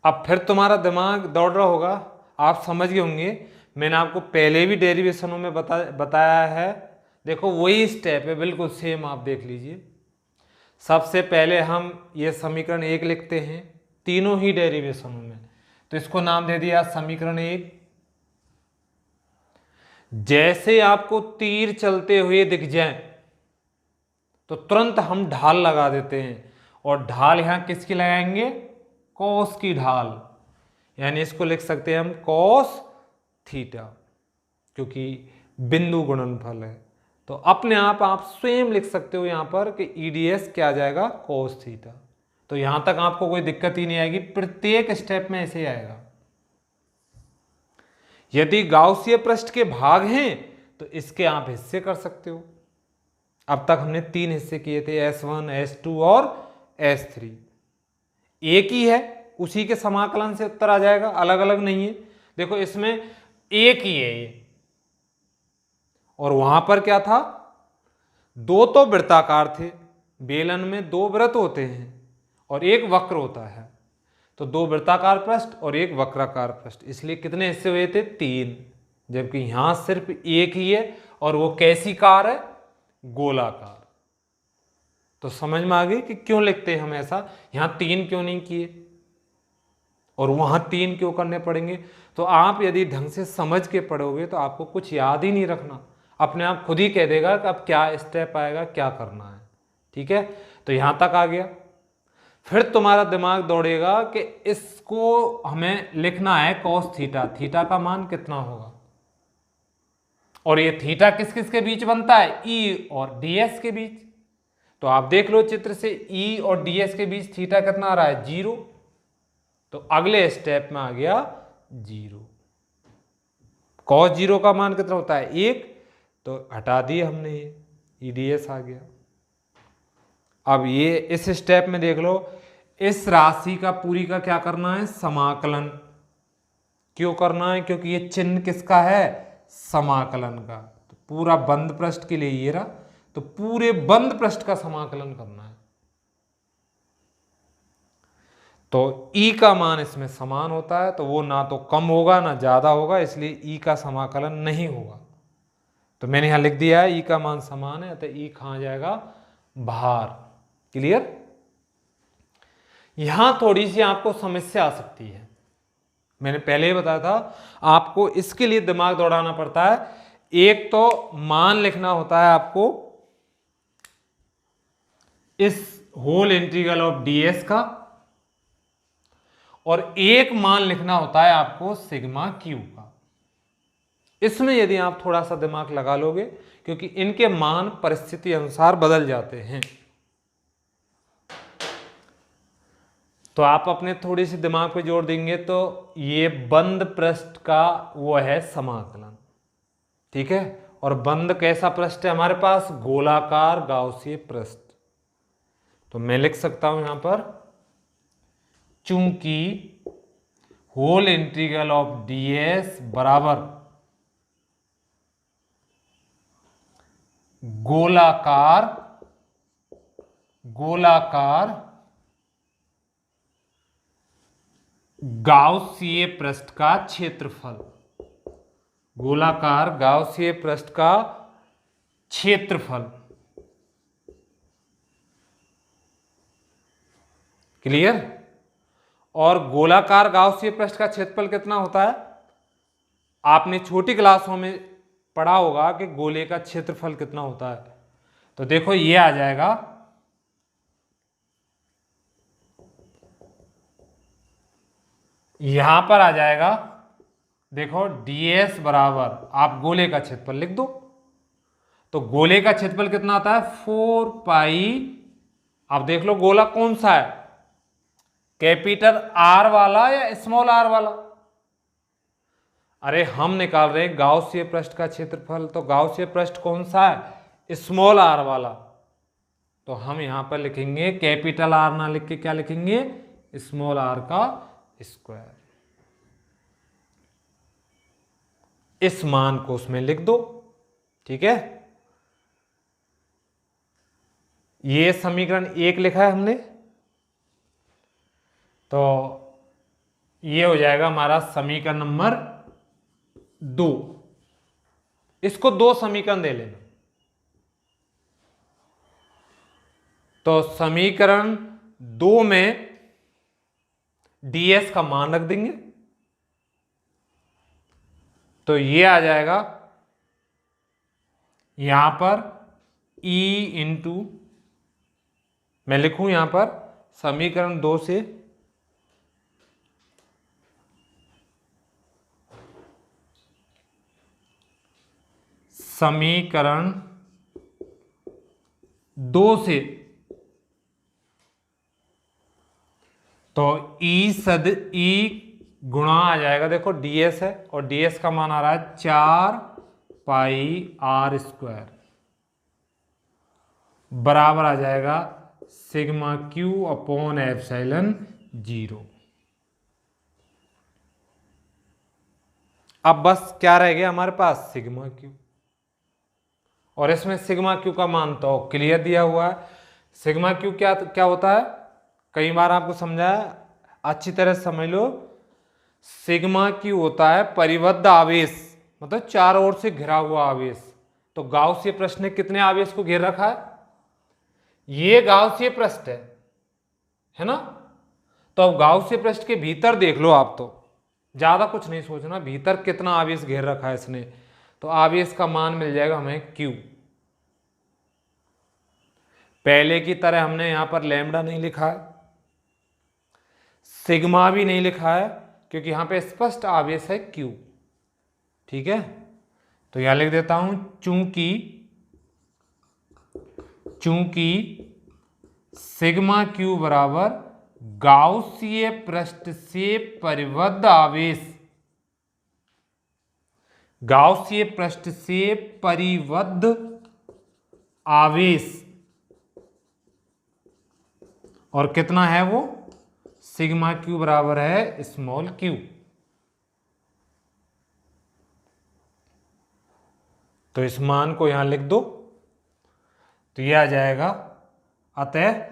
अब फिर तुम्हारा दिमाग दौड़ रहा होगा, आप समझ गए होंगे, मैंने आपको पहले भी डेरिवेशनों में बताया है। देखो वही स्टेप है, बिल्कुल सेम, आप देख लीजिए। सबसे पहले हम ये समीकरण 1 लिखते हैं तीनों ही डेरिवेशनों में, तो इसको नाम दे दिया समीकरण 1। जैसे आपको तीर चलते हुए दिख जाए तो तुरंत हम ढाल लगा देते हैं, और ढाल यहां किसकी लगाएंगे, कॉस की ढाल, यानी इसको लिख सकते हैं हम कॉस थीटा, क्योंकि बिंदु गुणनफल है। तो अपने आप स्वयं लिख सकते हो यहां पर कि ईडीएस क्या आ जाएगा, कॉस थीटा। तो यहां तक आपको कोई दिक्कत ही नहीं आएगी, प्रत्येक स्टेप में ऐसे ही आएगा। यदि गाउसीय पृष्ठ के भाग हैं तो इसके आप हिस्से कर सकते हो। अब तक हमने 3 हिस्से किए थे, S1, S2 और S3। एक ही है, उसी के समाकलन से उत्तर आ जाएगा, अलग अलग नहीं है। देखो इसमें एक ही है ये, और वहां पर क्या था, 2 तो वृत्ताकार थे, बेलन में 2 वृत्त होते हैं और एक वक्र होता है, तो 2 वृत्ताकार पृष्ठ और एक वक्राकार पृष्ठ, इसलिए कितने हिस्से हुए थे, 3। जबकि यहां सिर्फ एक ही है, और वो कैसी कार है, गोलाकार। तो समझ में आ गई कि क्यों लिखते हैं हम ऐसा, यहां 3 क्यों नहीं किए और वहां 3 क्यों करने पड़ेंगे। तो आप यदि ढंग से समझ के पढ़ोगे तो आपको कुछ याद ही नहीं रखना, अपने आप खुद ही कह देगा कि अब क्या स्टेप आएगा, क्या करना है। ठीक है, तो यहां तक आ गया। फिर तुम्हारा दिमाग दौड़ेगा कि इसको हमें लिखना है कॉस थीटा, थीटा का मान कितना होगा। और ये थीटा किस किस के बीच बनता है, ई और ds के बीच। तो आप देख लो चित्र से, ई और ds के बीच थीटा कितना आ रहा है, 0। तो अगले स्टेप में आ गया 0। cos 0 का मान कितना होता है, 1। तो हटा दिए हमने, ये ई ds आ गया। अब ये इस स्टेप में देख लो, इस राशि का पूरी का क्या करना है, समाकलन। क्यों करना है, क्योंकि ये चिन्ह किसका है, समाकलन का। तो पूरा बंद पृष्ठ के लिए ये रहा, तो पूरे बंद पृष्ठ का समाकलन करना है। तो ई का मान इसमें समान होता है, तो वो ना तो कम होगा ना ज्यादा होगा, इसलिए ई का समाकलन नहीं होगा। तो मैंने यहां लिख दिया है ई का मान समान है, तो ई कहां जाएगा, बाहर। क्लियर। यहां थोड़ी सी आपको समस्या आ सकती है, मैंने पहले ही बताया था आपको इसके लिए दिमाग दौड़ाना पड़ता है। एक तो मान लिखना होता है आपको इस होल इंटीग्रल ऑफ ds का, और एक मान लिखना होता है आपको सिग्मा क्यू का। इसमें यदि आप थोड़ा सा दिमाग लगा लोगे, क्योंकि इनके मान परिस्थिति अनुसार बदल जाते हैं, तो आप अपने थोड़ी सी दिमाग पे जोर देंगे तो ये बंद पृष्ठ का वो है समाकलन। ठीक है। और बंद कैसा पृष्ठ है हमारे पास, गोलाकार गाउसीय पृष्ठ। तो मैं लिख सकता हूं यहां पर, चूंकि होल इंटीग्रल ऑफ ds बराबर गोलाकार गाउसीय पृष्ठ का क्षेत्रफल, गोलाकार गाउसीय पृष्ठ का क्षेत्रफल। क्लियर। और गोलाकार गाउसीय पृष्ठ का क्षेत्रफल कितना होता है, आपने छोटी क्लासों में पढ़ा होगा कि गोले का क्षेत्रफल कितना होता है। तो देखो ये आ जाएगा, यहां पर आ जाएगा, देखो ds बराबर, आप गोले का क्षेत्रफल लिख दो। तो गोले का क्षेत्रफल कितना आता है, 4 पाई। आप देख लो गोला कौन सा है, कैपिटल R वाला या स्मॉल r वाला। अरे हम निकाल रहे हैं गाउसीय पृष्ठ का क्षेत्रफल, तो गाउसीय पृष्ठ कौन सा है, स्मॉल r वाला। तो हम यहां पर लिखेंगे कैपिटल R ना लिख के क्या लिखेंगे, स्मॉल r का स्क्वायर। इस मान को उसमें लिख दो। ठीक है। ये समीकरण 1 लिखा है हमने, तो ये हो जाएगा हमारा समीकरण नंबर 2। इसको 2 समीकरण दे लेना। तो समीकरण 2 में ds का मान रख देंगे, तो ये आ जाएगा यहां पर e इंटू, मैं लिखूं यहां पर समीकरण 2 से समीकरण 2 से, तो ई गुणा आ जाएगा, देखो ds है और ds का मान आ रहा है 4 पाई r स्क्वायर, बराबर आ जाएगा सिग्मा क्यू अपॉन एप्सिलॉन 0। अब बस क्या रह गया हमारे पास, सिग्मा क्यू। और इसमें सिग्मा क्यू का मान तो क्लियर दिया हुआ है। सिग्मा क्यू क्या क्या होता है, कई बार आपको समझाया, अच्छी तरह समझ लो। सिग्मा क्यू होता है परिबद्ध आवेश, मतलब चारों ओर से घिरा हुआ आवेश। तो गाउसीय पृष्ठ ने कितने आवेश को घेर रखा है, ये गाउसीय पृष्ठ है ना। तो अब गाउसीय पृष्ठ के भीतर देख लो आप, तो ज्यादा कुछ नहीं सोचना, भीतर कितना आवेश घेर रखा है इसने। तो आवेश का मान मिल जाएगा हमें Q। पहले की तरह हमने यहां पर लैम्डा नहीं लिखा है, सिग्मा भी नहीं लिखा है, क्योंकि यहां पे स्पष्ट आवेश है Q। ठीक है। तो यहां लिख देता हूं चूंकि सिग्मा क्यू बराबर गाउसीय पृष्ठ से परिबद्ध आवेश, गाउसीय पृष्ठ से परिबद्ध आवेश, और कितना है वो, सिग्मा क्यू बराबर है स्मॉल क्यू। तो इस मान को यहां लिख दो, तो यह आ जाएगा, अतः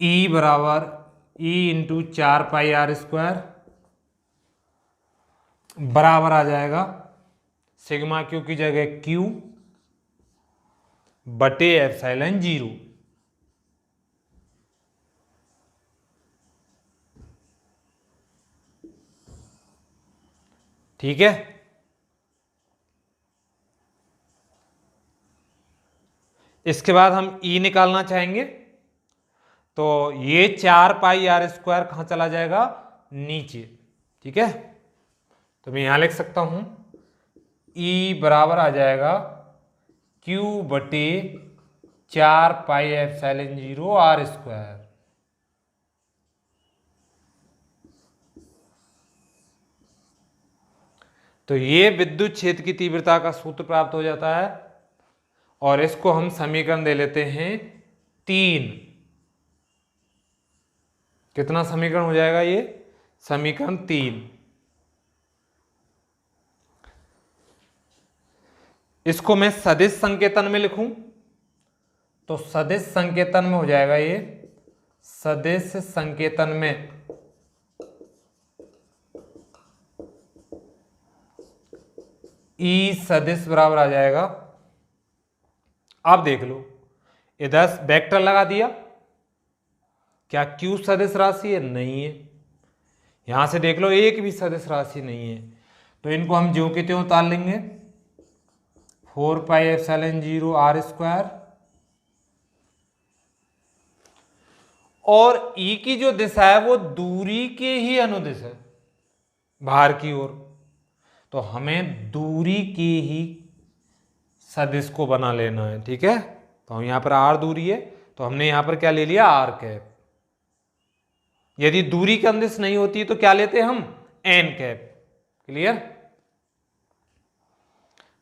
E बराबर E इंटू 4πr² बराबर आ जाएगा सिग्मा क्यू की जगह Q बटे एप्सिलॉन 0। ठीक है। इसके बाद हम E निकालना चाहेंगे, तो ये 4πr² कहां चला जाएगा, नीचे। ठीक है, तो मैं यहां लिख सकता हूं E बराबर आ जाएगा Q बटे 4πε0r²। तो ये विद्युत क्षेत्र की तीव्रता का सूत्र प्राप्त हो जाता है, और इसको हम समीकरण दे लेते हैं 3। कितना समीकरण हो जाएगा ये, समीकरण 3। इसको मैं सदिश संकेतन में लिखूं, तो सदिश संकेतन में हो जाएगा ये, सदिश संकेतन में E सदिश बराबर आ जाएगा, अब देख लो इधर वेक्टर लगा दिया, क्या Q सदिश राशि है, नहीं है। यहां से देख लो एक भी सदिश राशि नहीं है, तो इनको हम ज्यों के त्यों उतार लेंगे, 4πε0r², और E की जो दिशा है वो दूरी के ही अनुदिश है, बाहर की ओर, तो हमें दूरी के ही सदिश को बना लेना है। ठीक है, तो हम यहां पर r दूरी है, तो हमने यहां पर क्या ले लिया, r²। यदि दूरी के अनुदिश नहीं होती तो क्या लेते हम, n²। क्लियर।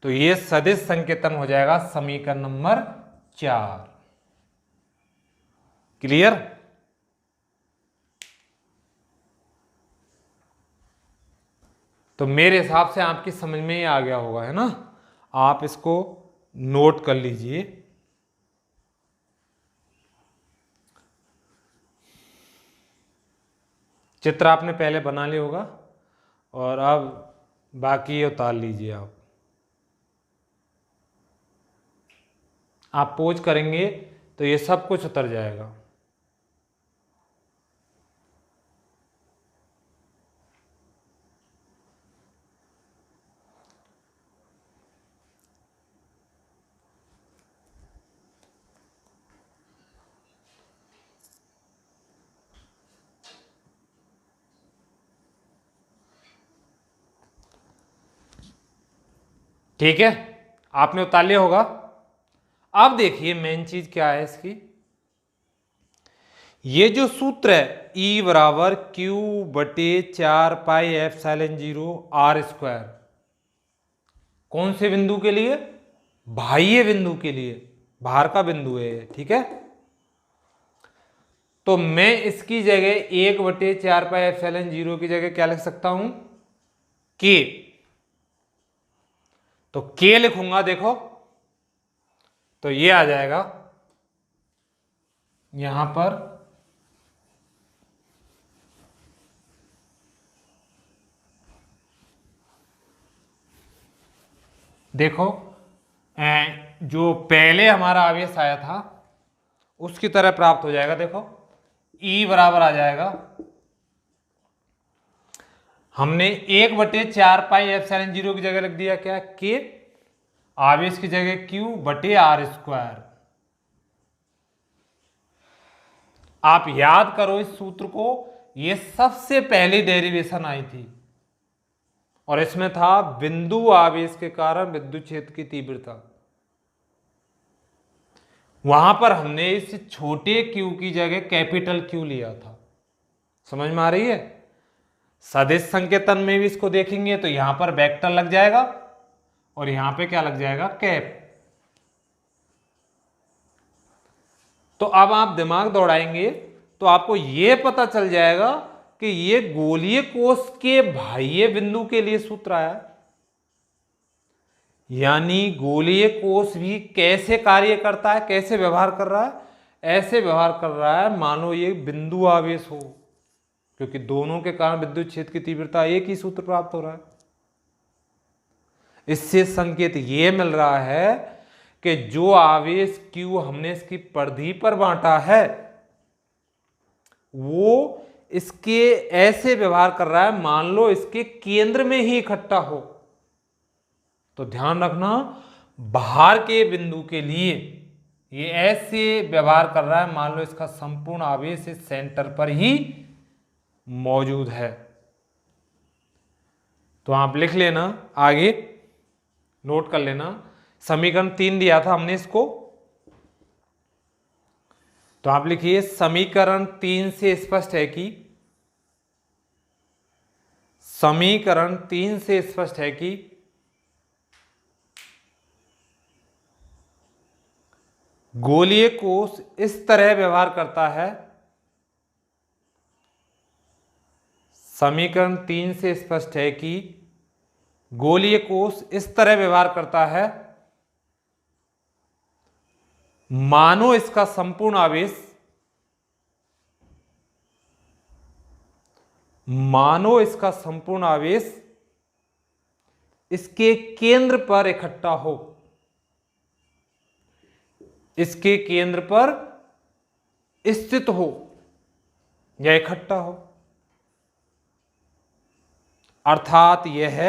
तो ये सदिश संकेतन हो जाएगा समीकरण नंबर 4। क्लियर। तो मेरे हिसाब से आपकी समझ में ही आ गया होगा, है ना। आप इसको नोट कर लीजिए। चित्र आपने पहले बना लिया होगा, और अब बाकी ये उतार लीजिए। आप पोज करेंगे तो ये सब कुछ उतर जाएगा। ठीक है, आपने उतार लिया होगा। अब देखिए मेन चीज क्या है इसकी, ये जो सूत्र है E बराबर Q बटे 4πε0r², कौन से बिंदु के लिए, बाह्य बिंदु के लिए, बाहर का बिंदु है। ठीक है, तो मैं इसकी जगह 1 बटे 4πε0 की जगह क्या लिख सकता हूं, K। तो K लिखूंगा, देखो तो ये आ जाएगा यहां पर देखो, जो पहले हमारा आवेश आया था उसकी तरह प्राप्त हो जाएगा। देखो E बराबर आ जाएगा, हमने 1 बटे 4πε0 की जगह रख दिया क्या, K, आवेश की जगह Q बटे r²। आप याद करो इस सूत्र को, ये सबसे पहली डेरिवेशन आई थी और इसमें था बिंदु आवेश के कारण विद्युत क्षेत्र की तीव्रता। वहां पर हमने इस छोटे क्यू की जगह कैपिटल क्यू लिया था। समझ में आ रही है? सदिश संकेतन में भी इसको देखेंगे तो यहां पर वेक्टर लग जाएगा और यहां पे क्या लग जाएगा, कैप। तो अब आप दिमाग दौड़ाएंगे तो आपको यह पता चल जाएगा कि ये गोलीय कोष के बाह्य बिंदु के लिए सूत्र आया। यानी गोलीय कोष भी कैसे कार्य करता है, कैसे व्यवहार कर रहा है, ऐसे व्यवहार कर रहा है मानो ये बिंदु आवेश हो, क्योंकि दोनों के कारण विद्युत क्षेत्र की तीव्रता एक ही सूत्र प्राप्त हो रहा है। इससे संकेत ये मिल रहा है कि जो आवेश Q हमने इसकी परिधि पर बांटा है वो इसके ऐसे व्यवहार कर रहा है मान लो इसके केंद्र में ही इकट्ठा हो। तो ध्यान रखना, बाहर के बिंदु के लिए ये ऐसे व्यवहार कर रहा है मान लो इसका संपूर्ण आवेश इस सेंटर पर ही मौजूद है। तो आप लिख लेना, आगे नोट कर लेना। समीकरण 3 दिया था हमने इसको, तो आप लिखिए समीकरण 3 से स्पष्ट है कि, समीकरण 3 से स्पष्ट है कि गोलीय कोष इस तरह व्यवहार करता है। समीकरण 3 से स्पष्ट है कि गोलीय कोष इस तरह व्यवहार करता है मानो इसका संपूर्ण आवेश, मानो इसका संपूर्ण आवेश इसके केंद्र पर इकट्ठा हो, इसके केंद्र पर स्थित हो या इकट्ठा हो। अर्थात यह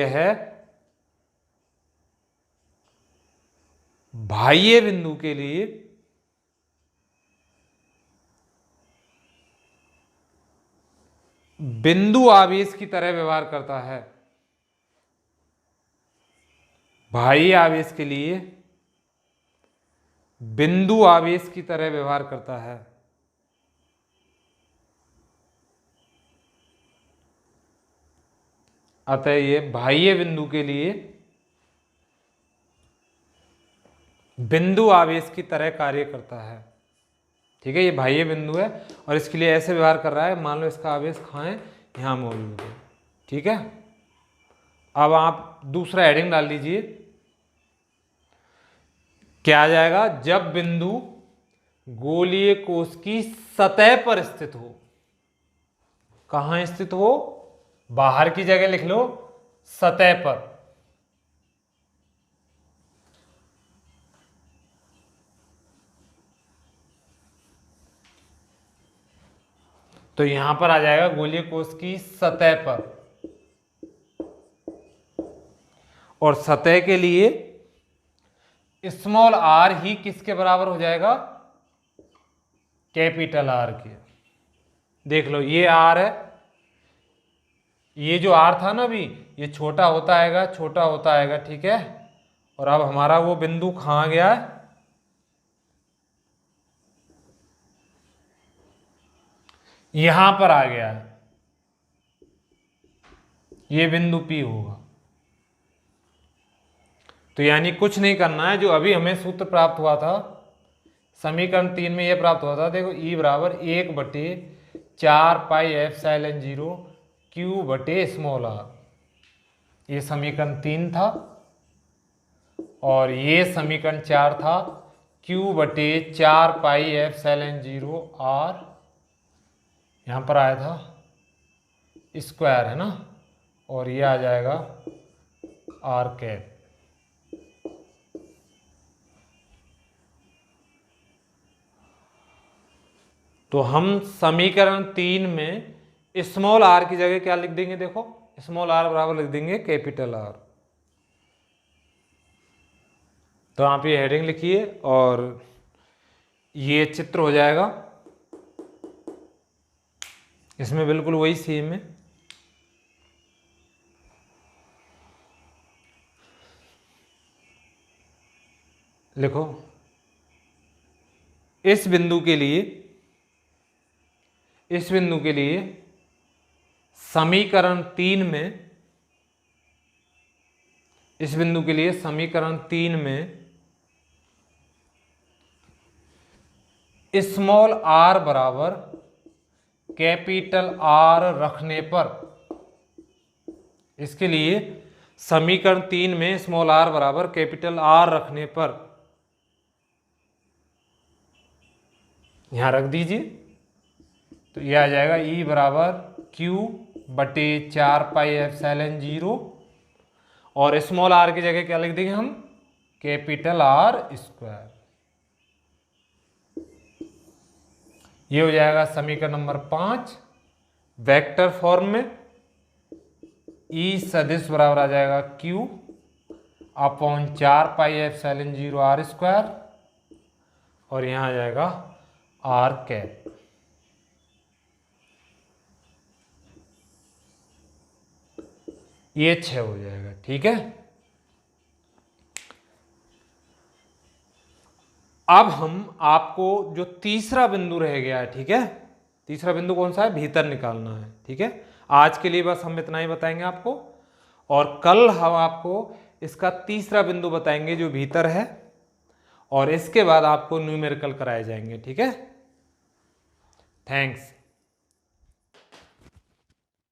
है बाह्य बिंदु के लिए बिंदु आवेश की तरह व्यवहार करता है। बाह्य आवेश के लिए बिंदु आवेश की तरह व्यवहार करता है। अतः ये बाह्य बिंदु के लिए बिंदु आवेश की तरह कार्य करता है। ठीक है, ये बाह्य बिंदु है और इसके लिए ऐसे व्यवहार कर रहा है मान लो इसका आवेश कहाँ है, यहां मौजूद है। ठीक है, अब आप दूसरा हेडिंग डाल दीजिए। क्या आ जाएगा, जब बिंदु गोलीय कोष की सतह पर स्थित हो। कहां स्थित हो, बाहर की जगह लिख लो, सतह पर। तो यहां पर आ जाएगा गोलीय कोष की सतह पर, और सतह के लिए स्मॉल आर ही किसके बराबर हो जाएगा, कैपिटल आर के। देख लो ये आर है, ये जो आर था ना अभी, ये छोटा होता आएगा, छोटा होता आएगा। ठीक है, और अब हमारा वो बिंदु कहां गया है, यहां पर आ गया है। ये बिंदु P होगा। तो यानी कुछ नहीं करना है, जो अभी हमें सूत्र प्राप्त हुआ था समीकरण 3 में, यह प्राप्त हुआ था। देखो E बराबर 1/4 पाई एप्सिलॉन 0 Q बटे स्मॉल r, ये समीकरण 3 था। और ये समीकरण 4 था, Q बटे 4 पाई एप्सिलॉन 0 r, यहां पर आया था स्क्वायर, है ना, और ये आ जाएगा r कैप। तो हम समीकरण 3 में स्मॉल r की जगह क्या लिख देंगे, देखो स्मॉल r बराबर लिख देंगे कैपिटल R। तो आप ये हेडिंग लिखिए और ये चित्र हो जाएगा, इसमें बिल्कुल वही सेम है। लिखो, इस बिंदु के लिए समीकरण 3 में, इस बिंदु के लिए समीकरण 3 में स्मॉल r बराबर कैपिटल R रखने पर, इसके लिए समीकरण 3 में स्मॉल r बराबर कैपिटल R रखने पर, यहां रख दीजिए, तो यह आ जाएगा E बराबर Q/4πε0, और स्मॉल r की जगह क्या लिख देंगे हम, कैपिटल R²। ये हो जाएगा समीकरण नंबर 5 वेक्टर फॉर्म में। E सदिश बराबर आ जाएगा Q/4πε0r², और यहां आ जाएगा r कैप। ये 6 हो जाएगा। ठीक है, अब हम आपको जो तीसरा बिंदु रह गया है, ठीक है, तीसरा बिंदु कौन सा है, भीतर निकालना है। ठीक है, आज के लिए बस हम इतना ही बताएंगे आपको, और कल हम आपको इसका तीसरा बिंदु बताएंगे जो भीतर है, और इसके बाद आपको न्यूमेरिकल कराए जाएंगे। ठीक है, थैंक्स।